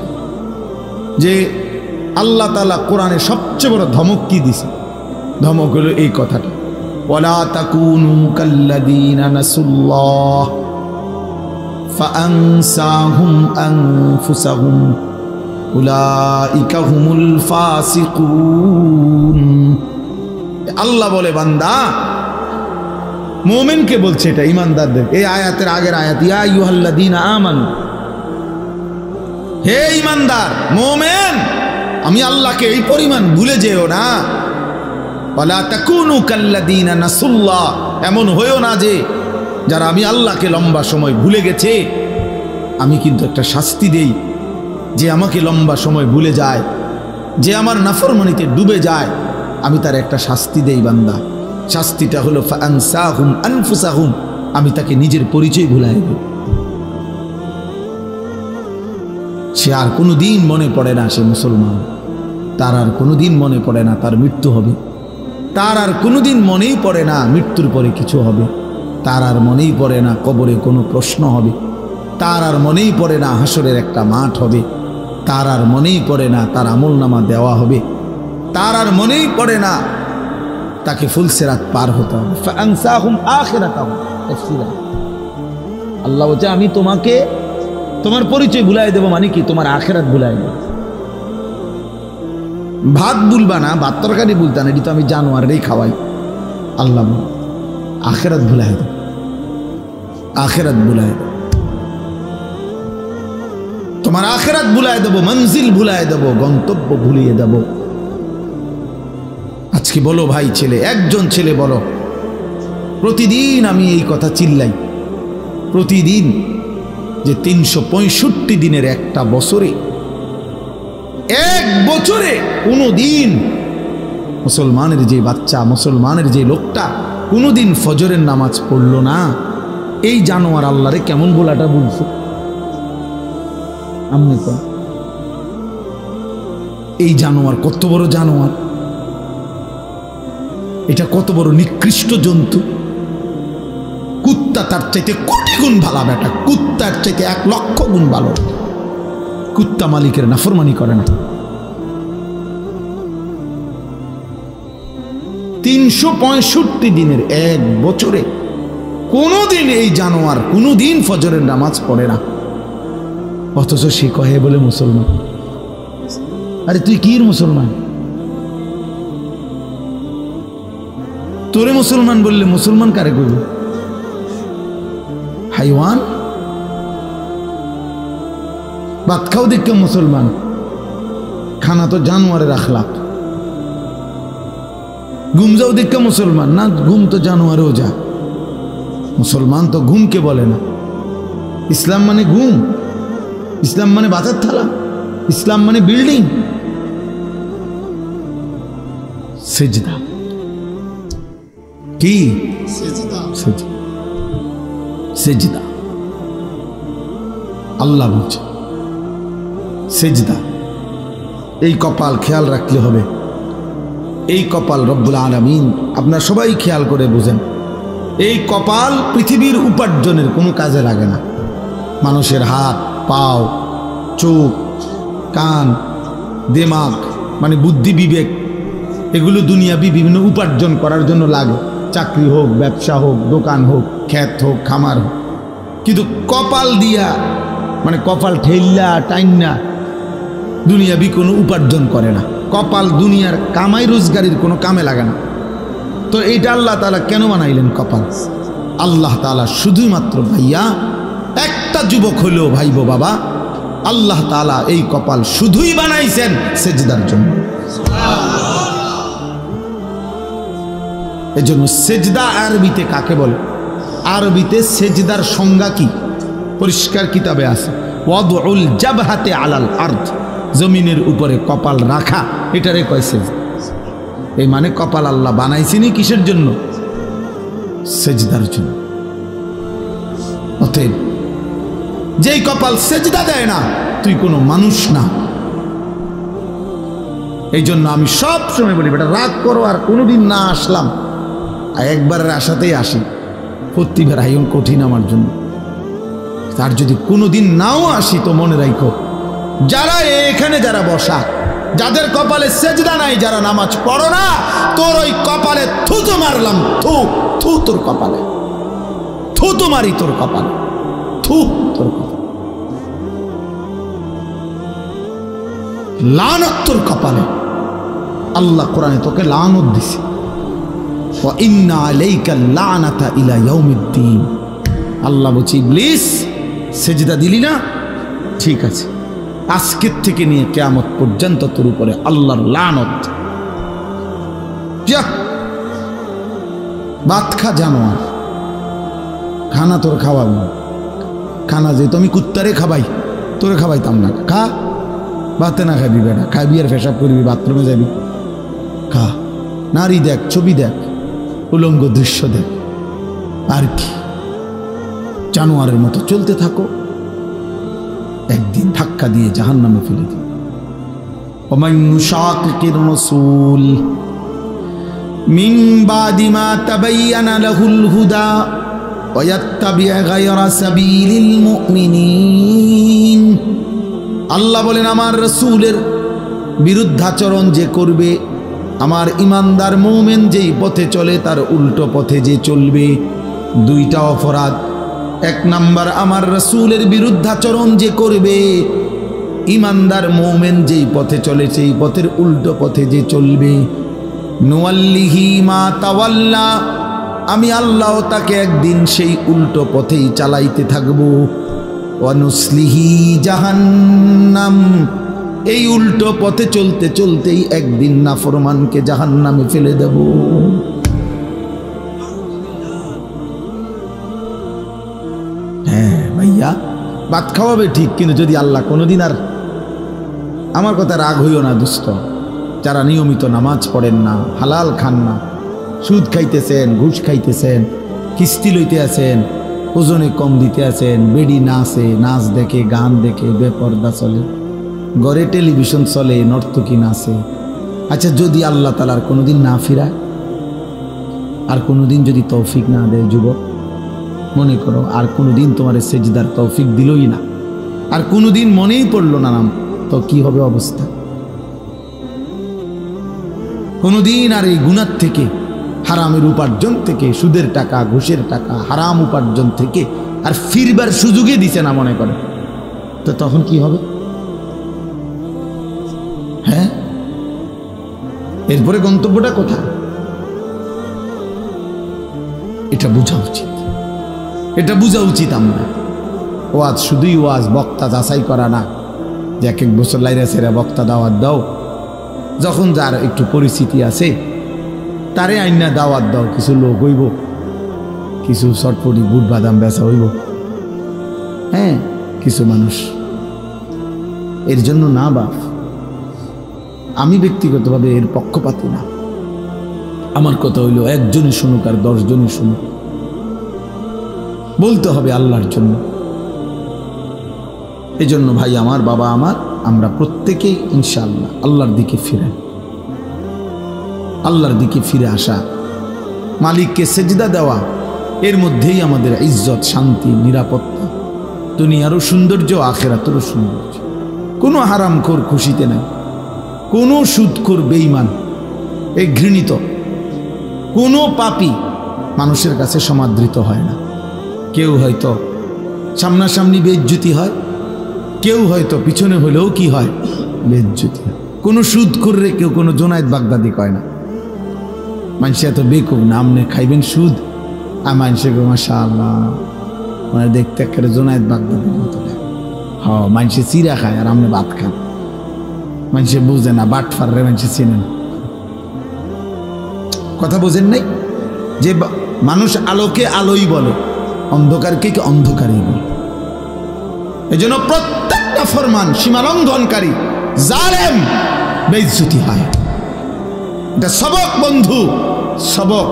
যে আল্লাহ তাআলা কোরআনে সবচেয়ে বড় ধমক কি দিছে? ধমক হলো এই কথাটা, ওয়ালা তাকুনু কাল্লাযীনা নাসুল্লাহ ফাআনসাহুম আনফুসাহুম উলাইকা হুমুল ফাসিকুন। আল্লাহ বলে, বান্দা, মুমিনকে বলছে এটা, ইমানদারদের। এই আয়াতের আগের আয়াত, ইয়া আইয়ুহাল্লাযীনা আমানু, হে ইমানদার মুমিন, আমি আল্লাহকে এই পরিমাণ ভুলে যেও না। ওয়ালা তাকুনু কাল্লাযীনা নাসুল্লাহ, এমন হইও না যে যারা আমি আল্লাহকে লম্বা সময় ভুলে গেছে, আমি কিন্তু একটা শাস্তি দেই। যে আমাকে লম্বা সময় ভুলে যায়, যে আমার নাফরমানিতে ডুবে যায়, আমি তার একটা শাস্তি দেই বান্দা। শাস্তিটা হলো ফাআনসাহুম আনফুসাহুম, আমি তাকে নিজের পরিচয় ভুলাই দেব। সে আর কোনোদিন মনে পড়ে না সে মুসলমান, তার আর কোনোদিন মনে পড়ে না তার মৃত্যু হবে, তার আর কোনোদিন মনেই পড়ে না মৃত্যুর পরে কিছু হবে, তার আর মনেই পড়ে না কবরে কোনো প্রশ্ন হবে, তার আর মনেই পড়ে না হাসরের একটা মাঠ হবে, তার আর মনেই পড়ে না তার আমলনামা দেওয়া হবে, তার আর মনেই পড়ে না তাকে ফুলসিরাত পার হতে হবে। ফাআনসাহুম আখিরাতাহুম, আল্লাহ বলছে আমি তোমাকে তোমার পরিচয় ভুলাই দেব, মানে কি? তোমার আখিরাত ভুলাই দেব। ভাত ভুলবা না, ভাত তরকারি ভুলতা না, এটি তো আমি জানোয়ারেরই খাওয়াই। আল্লাহ আখিরাত ভুলাই দেব, আখিরাত ভুলাই দেব, তোমার আখিরাত ভুলাই দেব, মঞ্জিল ভুলাই দেব, গন্তব্য ভুলিয়ে দেব। আর আজকে বলো ভাই ছেলে, একজন ছেলে বলো, প্রতিদিন আমি এই কথা চিল্লাই, প্রতিদিন যে 365 দিনের একটা বছরে, এক বছরে কোনো দিন মুসলমানের যে বাচ্চা, মুসলমানের যে লোকটা কোনোদিন ফজরের নামাজ পড়লো না, এই জানোয়ার আল্লাহরে কেমন বলাটা বলছো? আমনে কোন এই জানোয়ার কত বড় জানোয়ার, এটা কত বড় নিকৃষ্ট জন্তু। কুত্তা তার চাইতে কোটি গুণ ভালো বেটা, কুত্তার চাইতে 1,00,000 গুণ ভালো। কুত্তা মালিকের নাফরমানি করে না। 365 দিনের এক বছরে কোনোদিন এই জানোয়ার কোনোদিন ফজরের নামাজ পড়ে না, অথচ সে কহে বলে মুসলমান। আরে তুই কি মুসলমান? তোরে মুসলমান বললে মুসলমান কারে কইব? হাইওয়ান। ভাত খাও দেখে মুসলমান, খানা তো জানোয়ারের আখলাক। ঘুম যাও দেখে মুসলমান না, ঘুম তো জানোয়ারেও যা। মুসলমান তো ঘুমকে বলে না। ইসলাম মানে ঘুম, ইসলাম মানে বাজার থালা, ইসলাম মানে বিল্ডিং। সেজদা কি? সেজদা আল্লাহ বলছে সেজদা। এই কপাল খেয়াল রাখলে হবে, এই কপাল রব্বুল আলামিন আপনারা সবাই খেয়াল করে বুঝেন। এই কপাল পৃথিবীর উপার্জনের কোনো কাজে লাগে না। মানুষের হাত, পাও, চোখ, কান, দিমাগ মানে বুদ্ধি, বিবেক, এগুলো দুনিয়াবি বিভিন্ন উপার্জন করার জন্য লাগে। চাকরি হোক, ব্যবসা হোক, দোকান হোক, ক্ষেত হোক, খামার হোক। কিন্তু কপাল দিয়া মানে কপাল ঠেল্লা টাইন্না দুনিয়াবি কোনো উপার্জন করে না। কপাল দুনিয়ার কামাই রোজগারির কোনো কামে লাগে না। তো এইটা আল্লাহ তাআলা কেন বানাইলেন কপাল? আল্লাহ তাআলা শুধুমাত্র ভাইয়া একটা যুবক হলেও ভাইবো বাবা, আল্লাহ তাআলা এই কপাল শুধুই বানাইছেন সেজদার জন্য। এই জন্য সেজদা আরবিতে কাকে বলে? আরবিতে সেজদার সংজ্ঞা কি? পরিষ্কার কিতাবে আছে, ওয়াদউল জাবহাতে আলাল আরদ, জমিনের উপরে কপাল রাখা, এটারে কয় সেজদা। এই মানে কপাল আল্লাহ বানাইছেনই কিসের জন্য? সেজদার জন্য। অতএব যেই কপাল সেজদা দেয় না, তুই কোনো মানুষ না। এই জন্য আমি সব সময় বলি, বেটা রাগ করো আর কোনোদিন না আসলাম, একবারের আশাতেই আসি, প্রতিবার আইন কঠিন আমার জন্য। তার যদি কোনোদিন নাও আসি তো মনে রাখো, যারা এখানে যারা বসা, যাদের কপালে সেজদা নাই, যারা নামাজ পড়ো না, তোর ওই কপালে থুতু মারলাম, থু থু তোর কপালে, থুতু মারি তোর কপালে, থু তোর কপালে, লানত তোর কপালে। আল্লাহ কোরআনে তোকে লানত দিছে, ওয়া ইন্না আলাইকা লানাতা ইলা ইয়াউমিদ্দিন। আল্লাহ বলছে, ইবলিস সেজদা দিলি না, ঠিক আছে, আজকের থেকে নিয়ে কিয়ামত পর্যন্ত তোর উপরে আল্লাহর লানত। যা ভাত খা জানোয়ার, খানা তোর খাওয়াবো, খানা যে তুমি কুত্তারে খাবাই, তোরে খাবাইতাম না। খা, ভাতে না খাবি বেটা, খাবি আর পেশাব করবি, বাথরুমে যাবি, খা। নারী দেখ, ছবি দেখ, উলঙ্গ দৃশ্য দেখ, আর কি জানোয়ারের মতো চলতে থাকো, একদিন ধাক্কা দিয়ে জাহান্নামে ফেলে দিও। ওমান ইউশাকিকির রাসূল মিন বাদি মা তাবায়্যানা লাহুল হুদা ওয়া ইয়াত্তাবি' গায়রা সাবিলিল মুমিনিন। আল্লাহ বলেন, আমার রাসূলের বিরুদ্ধাচরণ যে করবে, আমার ইমানদার মুমিন যেই পথে চলে তার উল্টো পথে যে চলবে, দুইটা অপরাধ। এক নাম্বার, আমার রাসূলের বিরুদ্ধাচরণ যে করবে, ইমানদার মুমিন যেই পথে চলে সেই পথের উল্টো পথে যে চলবে, নুওয়াল্লিহি মা তাওয়াল্লা, আমি আল্লাহ তাকে একদিন সেই উল্টো পথেই চালাইতে থাকবো। ওয়া নুসলিহি জাহান্নাম, এই উল্টো পথে চলতে চলতেই একদিন নাফরমানকে জাহান্নামে ফেলে দেব। হ্যাঁ ভাইয়া, ভাত খাওয়াবে ঠিক, কিন্তু যদি আল্লাহ কোনোদিন, আর আমার কথা রাগ হইও না দোস্ত, যারা নিয়মিত নামাজ পড়েন না, হালাল খান না, সুদ খাইতেছেন, ঘুষ খাইতেছেন, কিস্তি লইতে আছেন, ওজনে কম দিতে আছেন, বেডি নাচে, নাচ দেখে, গান দেখে, বেপর্দা চলে, ঘরে টেলিভিশন চলে, নর্তকী নাচে। আচ্ছা, যদি আল্লাহ তাআলার কোনোদিন না ফিরায়, আর কোনোদিন যদি তৌফিক না দেয় যুবক, মনে করো আর কোনোদিন তোমার সেজদার তৌফিক দিলই না, আর কোনোদিন মনেই পড়লো না নাম, তো কি হবে অবস্থা? কোনোদিন আর এই গুনার থেকে, হারামের উপার্জন থেকে, সুদের টাকা, ঘুষের টাকা, হারাম উপার্জন থেকে আর ফিরবার সুযোগই দিছে না মনে করে, তো তখন কি হবে? হ্যাঁ, এরপরে গন্তব্যটা কোথায়? এটা বোঝা উচিত, এটা বোঝা উচিত। আমরা ওয়াজ শুধুই ওয়াজ, বক্তা যাচাই করা না, যে এক এক বছর লাইরা সেরা বক্তা দাওয়াত দাও, যখন যার একটু পরিস্থিতি আছে তারে আইনা দাওয়াত দাও, কিছু লোক হইব, কিছু চটপটি বুট বাদাম বেচা হইব, হ্যাঁ কিছু মানুষ, এর জন্য না বাপ, আমি ব্যক্তিগতভাবে এর পক্ষপাতী না। আমার কথা হইল একজনই শুনুক আর 10 জনই শুনুক, বলতে হবে আল্লাহর জন্য। এই জন্য ভাই আমার, বাবা আমার, আমরা প্রত্যেকেই ইনশাআল্লাহ আল্লাহর দিকে ফিরে, আল্লাহর দিকে ফিরে আসা, মালিককে সেজদা দেওয়া, এর মধ্যেই আমাদের ইজ্জত, শান্তি, নিরাপত্তা, দুনিয়ারও সৌন্দর্য, আখিরাতেরও সৌন্দর্য। কোনো হারামখোর খুশিতে নাই, কোনো সুদখোর বেঈমান, এই ঘৃণিত কোনো পাপী মানুষের কাছে সমাদৃত হয় না। কেউ হয়তো সামনাসামনি বেইজ্জতি হয়, কেউ হয়তো পিছনে হলেও কি হয়, বেইজ্জতি হয়। কোনো সুদখোর রে কেউ কোনো জোনায়েদ বাগদাদি কয় না। মানুষে এত বেকুব না, আপনি খাইবেন সুদ, আর মানুষে মাশাআল্লাহ মানে দেখতে একেবারে জোনায়েদ বাগদাদির মতো। হ্যাঁ, মানুষে চিরা খায় আর আপনি ভাত খান। মানুষে বুঝে না, বাটফার রে মানুষে চিনেন। কথা বোঝেন নাই যে মানুষ আলোকে আলোই বলে, অন্ধকারকে অন্ধকারই বলে। এই জন্য প্রত্যেকটা ফরমান সীমালঙ্ঘনকারী, জালেম, বেইজ্জতি হয়। এটা সবক বন্ধু, সবক।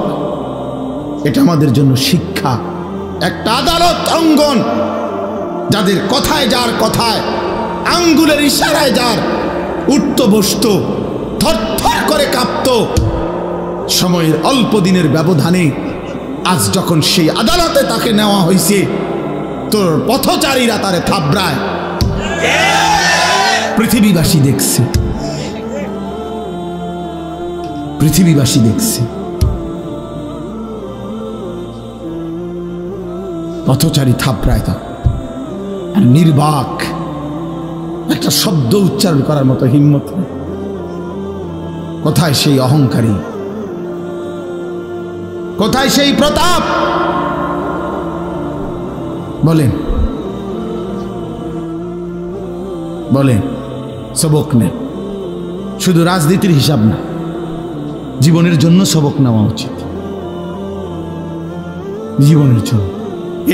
এটা আমাদের জন্য শিক্ষা। একটা আদালত অঙ্গন, যাদের কথায়, যার কথায়, আঙ্গুলের ইশারায় যার উঠত বসত, থরথর করে কাঁপত, সময়ের অল্প দিনের ব্যবধানে আজ যখন সেই আদালতে তাকে নেওয়া হয়েছে, তোর পথচারীরা তারে থাবড়ায়, পৃথিবীবাসী দেখছে, পৃথিবীবাসী দেখছে। পথচারী থাবড়ায় তা, আর নির্বাক একটা শব্দ উচ্চারণ করার মতো হিম্মত নেই। কোথায় সেই অহংকারী, কোথায় সেই প্রতাপ? বলেন, বলেন। সবক নেন, শুধু রাজনীতির হিসাব না, জীবনের জন্য সবক নেওয়া উচিত, জীবনের জন্য।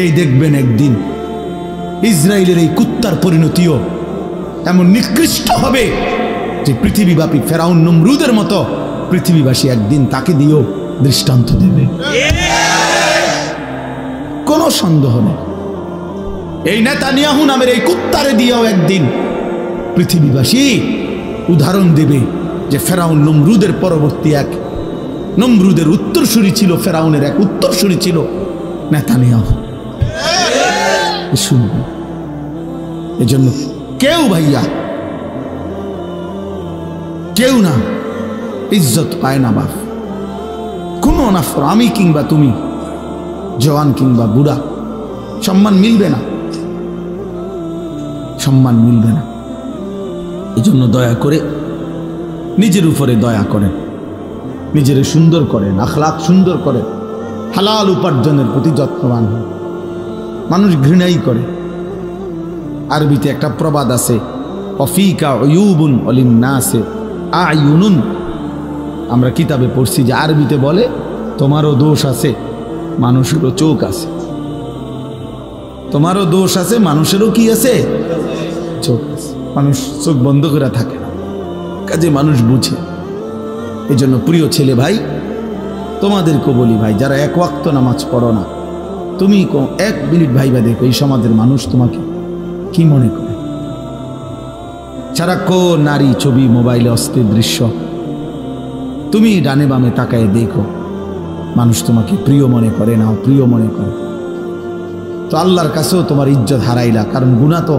এই দেখবেন একদিন ইসরায়েলের এই কুত্তার পরিণতিও এমন নিকৃষ্ট হবে যে পৃথিবীব্যাপী ফেরাউন নমরুদের মতো পৃথিবীবাসী একদিন তাকে দিয়েও দৃষ্টান্ত দেবে, কোনো সন্দেহ নেই। এই নেতানিয়াহু নামের এই কুত্তারে দিয়েও একদিন পৃথিবীবাসী উদাহরণ দেবে যে ফেরাউন নমরুদের পরবর্তী এক, নমরুদের উত্তরসূরি ছিল, ফেরাউনের এক উত্তরসূরি ছিল নেতানিয়াহু। শুনবে। এজন্য কেউ ভাইয়া, কেউ না ইজ্জত পায় না বাপ, কোনো নাফর, আমি কিংবা তুমি, জওয়ান কিংবা বুড়া, সম্মান মিলবে না, সম্মান মিলবে না। এজন্য দয়া করে নিজের উপরে দয়া করেন, নিজের সুন্দর করেন, আখলাক সুন্দর করেন, হালাল উপার্জনের প্রতি যত্নবান হন। মানুষ ঘৃণাই করে। আরবিতে একটা প্রবাদ আছে, অফিকা উয়ুবুন ওয়ালিন্নাসে আয়ুনুন। আমরা কিতাবে পড়ছি যে আরবিতে বলে তোমারও দোষ আছে, মানুষেরও চোখ আছে। তোমারও দোষ আছে, মানুষেরও কি আছে? চোখ আছে। মানুষ চোখ বন্ধ করে থাকে না, কাজে মানুষ বুঝে। এই জন্য প্রিয় ছেলে ভাই, তোমাদেরকে বলি ভাই, যারা এক ওয়াক্ত নামাজ পড়ো না, তুমি এক মিনিট ভাইবা দেখো এই সমাজের মানুষ তোমাকে কি মনে করে। সারাক্ষণ নারী ছবি, মোবাইলে অস্থির দৃশ্য, তুমি ডানে বামে তাকায় দেখো, মানুষ তোমাকে প্রিয় মনে করে না অপ্রিয় মনে করে। তো আল্লাহর কাছেও তোমার ইজ্জত হারাইলা, কারণ গুনাহ তো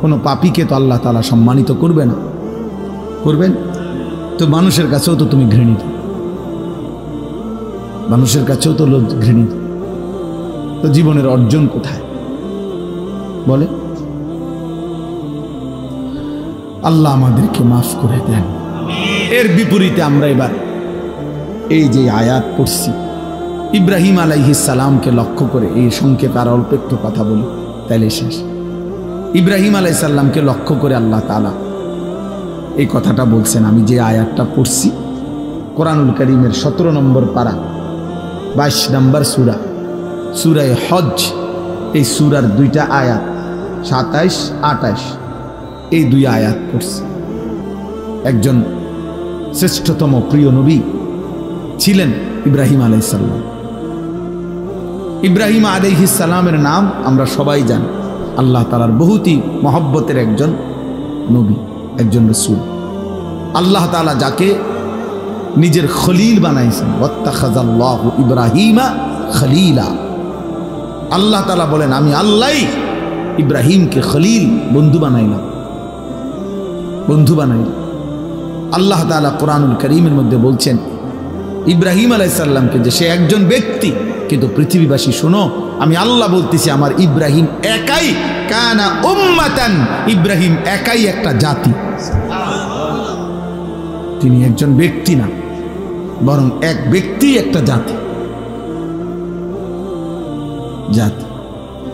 কোনো পাপীকে তো আল্লাহ তাআলা সম্মানিত করবে না, করবেন? তো মানুষের কাছেও তো তুমি ঘৃণিত, মানুষের কাছেও তো ঘৃণিত। তো জীবনের অর্জন কোথায় বলে? আল্লাহ আমাদেরকে মাফ করে দেন। এর বিপরীতে আমরা এবার এই যে আয়াত পড়ছি, ইব্রাহিম আলাইহিস সালামকে লক্ষ্য করে, এই সংক্ষেপে আর অল্প একটু কথা বলি তাইলে শেষ। ইব্রাহিম আলাইহিস সালামকে লক্ষ্য করে আল্লাহ তাআলা এই কথাটা বলছেন। আমি যে আয়াতটা পড়ছি কোরআনুল কারীমের 17 নম্বর পারা 22 নম্বর সূরা, সূরা হজ। এই সূরার 2টা আয়াত 27-28, এই 2 আয়াত পড়ছি। একজন শ্রেষ্ঠতম প্রিয় নবী ছিলেন ইব্রাহিম আলাইহিস সালাম। ইব্রাহিম আলাইহিস সালামের নাম আমরা সবাই জানি, আল্লাহ তাআলার বহুতই মহব্বতের একজন নবী, একজন রাসূল। আল্লাহ তাআলা যাকে নিজের খলিল বানাইছেন, ওয়াত্তাখাযাল্লাহু ইব্রাহিমা খলিলা। আল্লাহ তাআলা বলেন আমি আল্লাহই ইব্রাহিমকে খলিল, বন্ধু বানাইলাম, বন্ধু বানাইলাম। আল্লাহ তাআলা কোরআনুল কারীমের মধ্যে বলছেন ইব্রাহিম আলাইহিস সালামকে যে সে একজন ব্যক্তি, কিন্তু পৃথিবীবাসী শোনো, আমি আল্লাহ বলতেছি আমার ইব্রাহিম একাই কানা উম্মাতান, ইব্রাহিম একাই একটা জাতি। তিনি একজন ব্যক্তি না, বরং এক ব্যক্তি একটা জাতি। জাতি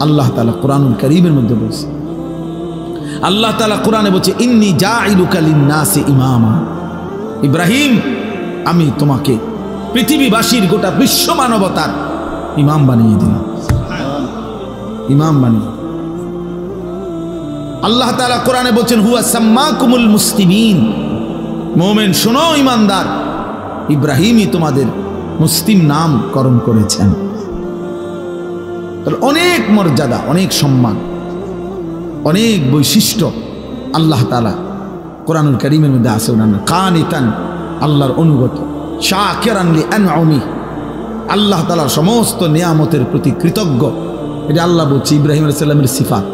আল্লাহ তাআলা কোরআনুল কারীমের মধ্যে বলছে। আল্লাহ তাআলা কোরআনে বলছে ইন্নী জাইলুকা লিন-নাসি ইমামা। ইব্রাহিম, আমি তোমাকে পৃথিবীবাসীর, গোটা বিশ্ব মানবতার ইমাম বানিয়ে দিলাম, ইমাম বানিয়ে। আল্লাহ তাআলা কোরআনে বলছেন হুয়া সাম্মাকুমুল মুসলিমিন। মুমিন শোনো, ঈমানদার, ইব্রাহিমই তোমাদের মুসলিম নামকরণ করেছেন। তাহলে অনেক মর্যাদা, অনেক সম্মান, অনেক বৈশিষ্ট্য আল্লাহ তাআলা কোরআনুল কারীমের মধ্যে আছে। ওনার কানিতান, আল্লাহর অনুগত, শাকিরান লিআনউমি, আল্লাহ তাআলার সমস্ত নিয়ামতের প্রতি কৃতজ্ঞ। এটা আল্লাহ বলছে ইব্রাহিম আলাইহিস সালামের সিফাত।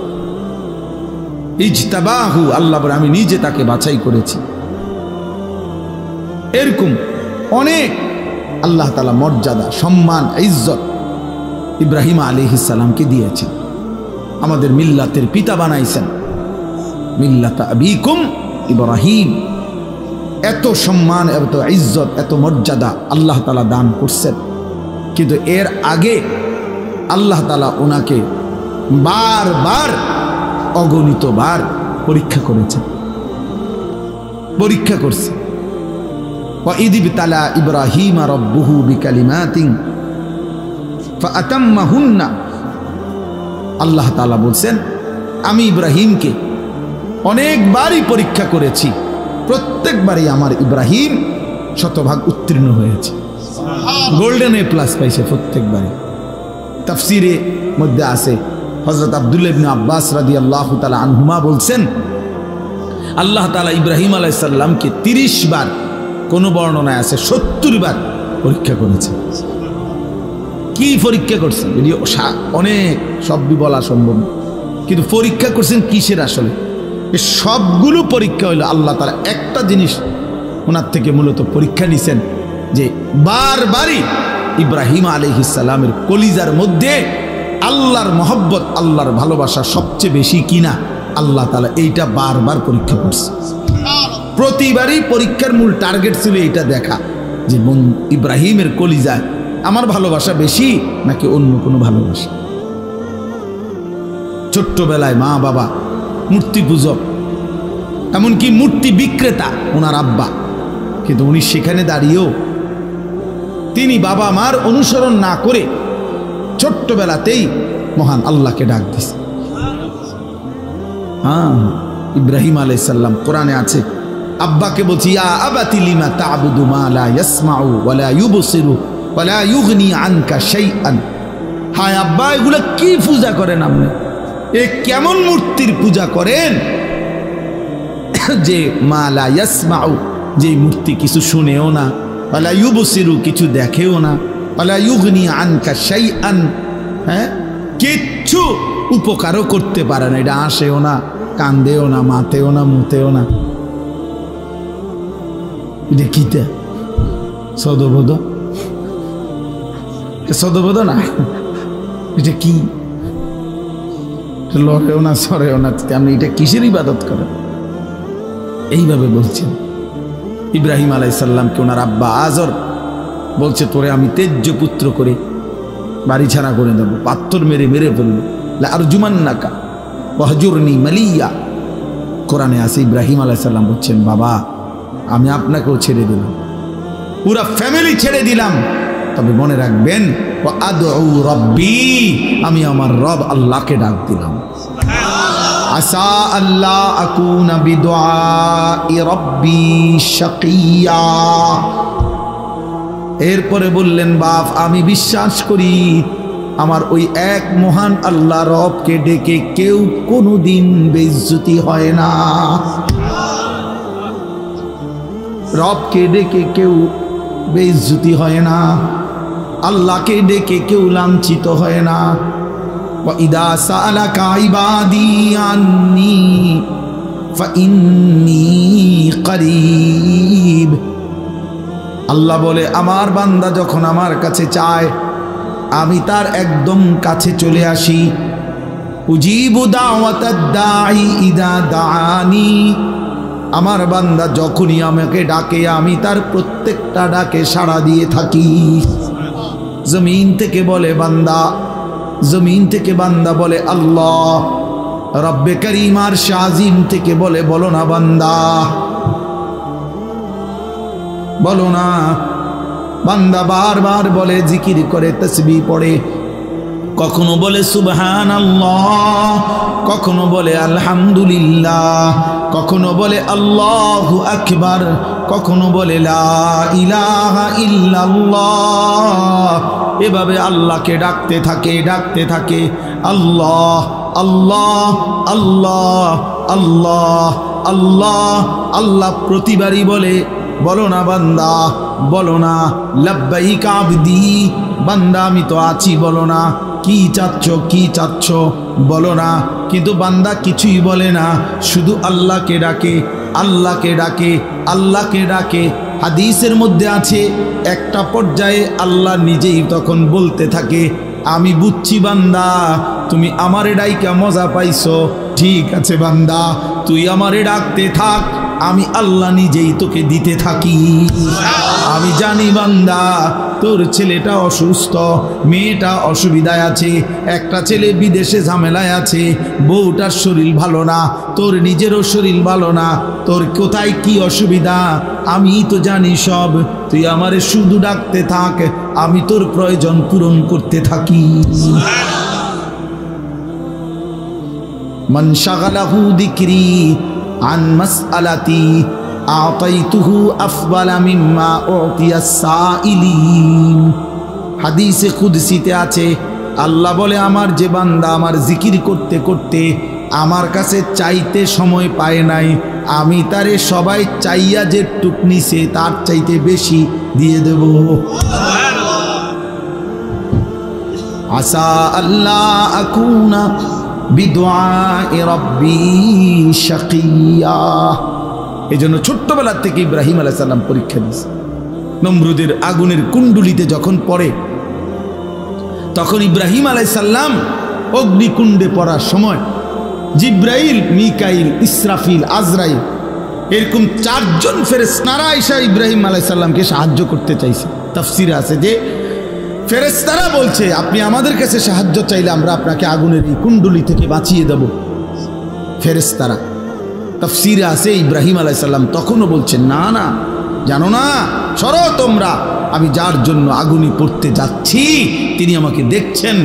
ইজতাবাহু, আল্লাহ বলে আমি নিজে তাকে বাছাই করেছি। এরকম অনেক আল্লাহ তাআলা মর্যাদা, সম্মান, ইজ্জত ইব্রাহিম আলাইহিস সালামকে দিয়েছেন। আমাদের মিল্লাতের পিতা বানাইছেন, মিল্লাতা আবিকুম ইব্রাহিম। এত সম্মান, এত ইজ্জত, এত মর্যাদা আল্লাহ তাআলা দান করছেন। কিন্তু এর আগে আল্লাহ তাআলা ওনাকে বারবার, অগণিতবার পরীক্ষা করেছেন, পরীক্ষা করছে। وَإِذِ ابْتَلَى إِبْرَاهِيمَ رَبُّهُ بِكَلِمَاتٍ فَأَتَمَّهُنَّ। আল্লাহ তাআলা বলছেন আমি ইব্রাহিমকে অনেকবারই পরীক্ষা করেছি, প্রত্যেকবারই আমার ইব্রাহিম শতভাগ উত্তীর্ণ হয়েছে, গোল্ডেন এ প্লাস পাইছে প্রত্যেকবারই। তাফসিরে মধ্যে আছে হযরত আব্দুল্লাহ ইবনে আব্বাস রাদিয়াল্লাহু তাআলা আনহুমা বলছেন আল্লাহ তাআলা ইব্রাহিম আলাইহিস সালামকে 30 বার, কোন বর্ণনায় আছে 70 বার পরীক্ষা করেছে। কি পরীক্ষা করছেন যদিও অনেক সবই বলা সম্ভব না, কিন্তু পরীক্ষা করছেন কিসের? আসলে এই সবগুলো পরীক্ষা হইলো আল্লাহ তাআলা একটা জিনিস ওনার থেকে মূলত পরীক্ষা নিছেন, যে বারবারই ইব্রাহিম আলাইহিস সালামের কলিজার মধ্যে আল্লাহর মহব্বত, আল্লাহর ভালোবাসা সবচেয়ে বেশি কিনা আল্লাহ তাআলা এইটা বারবার পরীক্ষা করছে। প্রতিবারই পরীক্ষার মূল টার্গেট ছিল এটা দেখা যে ইব্রাহিমের কলিজায় আমার ভালোবাসা বেশি নাকি অন্য কোনো ভালোবাসা। ছোট্টবেলায় মা বাবা মূর্তি পূজক, এমনকি মূর্তি বিক্রেতা ওনার আব্বা, কিন্তু উনি সেখানে দাঁড়িয়েও তিনি বাবা মার অনুসরণ না করে ছোট্টবেলাতেই মহান আল্লাহকে ডাক দিছে। হ্যাঁ, ইব্রাহিম আলাইহিস সালাম কোরআনে আছে, আব্বাকে বলছি, ইয়া আবাতি লিমা তা'বুদু মা লা ইয়াসমাউ ওয়া লা ইউবসিরু ওয়া লা ইউগনি আনকা শাইআন। হায় আব্বা, এগুলা কি পূজা করেন আপনি? এ কেমন মূর্তির পূজা করেন যে মা লা ইয়াসমাউ, যে মূর্তি কিছু শুনেও না, ওয়া লা ইউবসিরু কিছু দেখেও না, ওয়া লা ইউগনি আনকা শাইআন, হ্যাঁ, কিচ্ছু উপকারও করতে পারে না। এটা আসেও না, কান্দেও না, মাতেও না, মুতেও না। এটা কিটা সদবোধ, সদবোধ না, এটা কি? লড়েও না, সরেও না, আপনি এটা কিসের ইবাদত করেন? এইভাবে বলছেন। ইব্রাহিম আলাইহিস সালামকে ওনার আব্বা আজর বলছে, তোরে আমি তেজ্য পুত্র করে বাড়ি ছাড়া করে দেবো, পাথর মেরে মেরে ফেলবো, লারজুমান্নাকা ওয়াহজুরনি মালিয়া। কোরআনে আছে ইব্রাহিম আলাইহিস সালাম বলছেন, বাবা আমি আপনাকেও ছেড়ে দিলাম, পুরা ফ্যামিলি ছেড়ে দিলাম, তবে মনে রাখবেন ওয়া আদউ রাব্বি, আমি আমার রব আল্লাহকে ডাক দিলাম। আসা আল্লাহ আকুনা বিদুআই রাব্বি শাকিয়া। এরপরে বললেন, বাপ আমি বিশ্বাস করি আমার ওই এক মহান আল্লাহ রবকে ডেকে কেউ কোনোদিন বেইজ্জতি হয় না। রবকে ডেকে কেউ বেইজ্জতি হয় না, আল্লাহকে ডেকে কেউ লাঞ্ছিত হয় না। ওয়া ইদা সালাকা ইবাদি আন্নী ফাইন্নী করিব। আল্লাহ বলে, আমার বান্দা যখন আমার কাছে চায় আমি তার একদম কাছে চলে আসি। উজিবু দাওয়াতাদ দাঈ ইদা দাআনি। আমার বান্দা যখনই আমাকে ডাকে আমি তার প্রত্যেকটা ডাকে সাড়া দিয়ে থাকি। জমিন থেকে বলে বান্দা, জমিন থেকে বান্দা বলে আল্লাহ। রব্বে করিম আর শাজিম থেকে বলে, বলো না বান্দা, বলো না। বান্দা বারবার বলে, জিকির করে, তাসবিহ পড়ে, কখনো বলে সুবহানাল্লাহ, কখনো বলে আলহামদুলিল্লাহ, কখনো বলে আল্লাহু আকবার, কখনো বলে লা ইলাহা ইল্লাল্লাহ। এভাবে আল্লাহকে ডাকতে থাকে, ডাকতে থাকে। আল্লাহ আল্লাহ আল্লাহ আল্লাহ আল্লাহ আল্লাহ। প্রতিবারই বলে, বলো না বান্দা, বলো না লাব্বাইক আবদি, বান্দা আমি তো আছি, বলো না কি চাচ্ছ, কি চাচ্ছ, বলো না। কিন্তু বান্দা কিছুই বলে না, শুধু আল্লাহকে ডাকে, আল্লাহকে ডাকে, আল্লাহকে ডাকে। হাদিসের মধ্যে আছে, একটা পর্যায়ে আল্লাহ নিজেই তখন বলতে থাকে, আমি বুঝছি বান্দা তুমি আমারে ডাইকা মজা পাইছো, ঠিক আছে বান্দা তুই আমারে ডাকতে থাক, আমি আল্লাহ নিজেই তোকে দিতে থাকি। আমি জানি বান্দা তোর ছেলেটা অসুস্থ, মেয়েটা অসুবিধায় আছে, একটা ছেলে বিদেশে ঝামেলায় আছে, বউটার শরীর ভালো না, তোর নিজেরও শরীর ভালো না, তোর কোথায় কি অসুবিধা আমি তো জানি সব, তুই আমারে শুধু ডাকতে থাক, আমি তোর প্রয়োজন পূরণ করতে থাকি। মান শাগালাহু যিকরি আন মাসআলাতি আতাইতুহু আফদালা মিম্মা উতিয়া সাইলিন। হাদিসে কুদসিতে আছে, আল্লাহ বলে, আমার যে বান্দা আমার জিকির করতে করতে আমার কাছে চাইতে সময় পায় নাই, আমি তারে সবাই চাইয়া যে টুকনিছে তার চাইতে বেশি দিয়ে দেব। আসা আল্লাহ আকুনা বিদুআই রাব্বি শাকিয়া। এই জন্য ছোট্টবেলার থেকে ইব্রাহিম আলাইহিস সালাম পরীক্ষা দিয়েছে। নমরুদের আগুনের কুণ্ডুলিতে যখন পড়ে, তখন ইব্রাহিম আলাইহিস সালাম অগ্নিকুণ্ডে পড়ার সময় জিব্রাইল, মিকাইল, ইসরাফিল, আজরাইল এরকম চারজন ফেরেশতারা এসে ইব্রাহিম আলাইহিস সালামকে সাহায্য করতে চাইছে। তাফসিরে আছে যে ফেরেশতারা বলছে, আপনি আমাদের কাছে সাহায্য চাইলে আমরা আপনাকে আগুনের এই কুণ্ডুলি থেকে বাঁচিয়ে দেব। ফেরেশতারা তাফসীরে আছে ইব্রাহিম আলাইহিস সালাম তখনও বলছেন, না না, জানো না, সরো তোমরা, আমি যার জন্য আগুনে পড়তে যাচ্ছি তিনি আমাকে দেখছেন।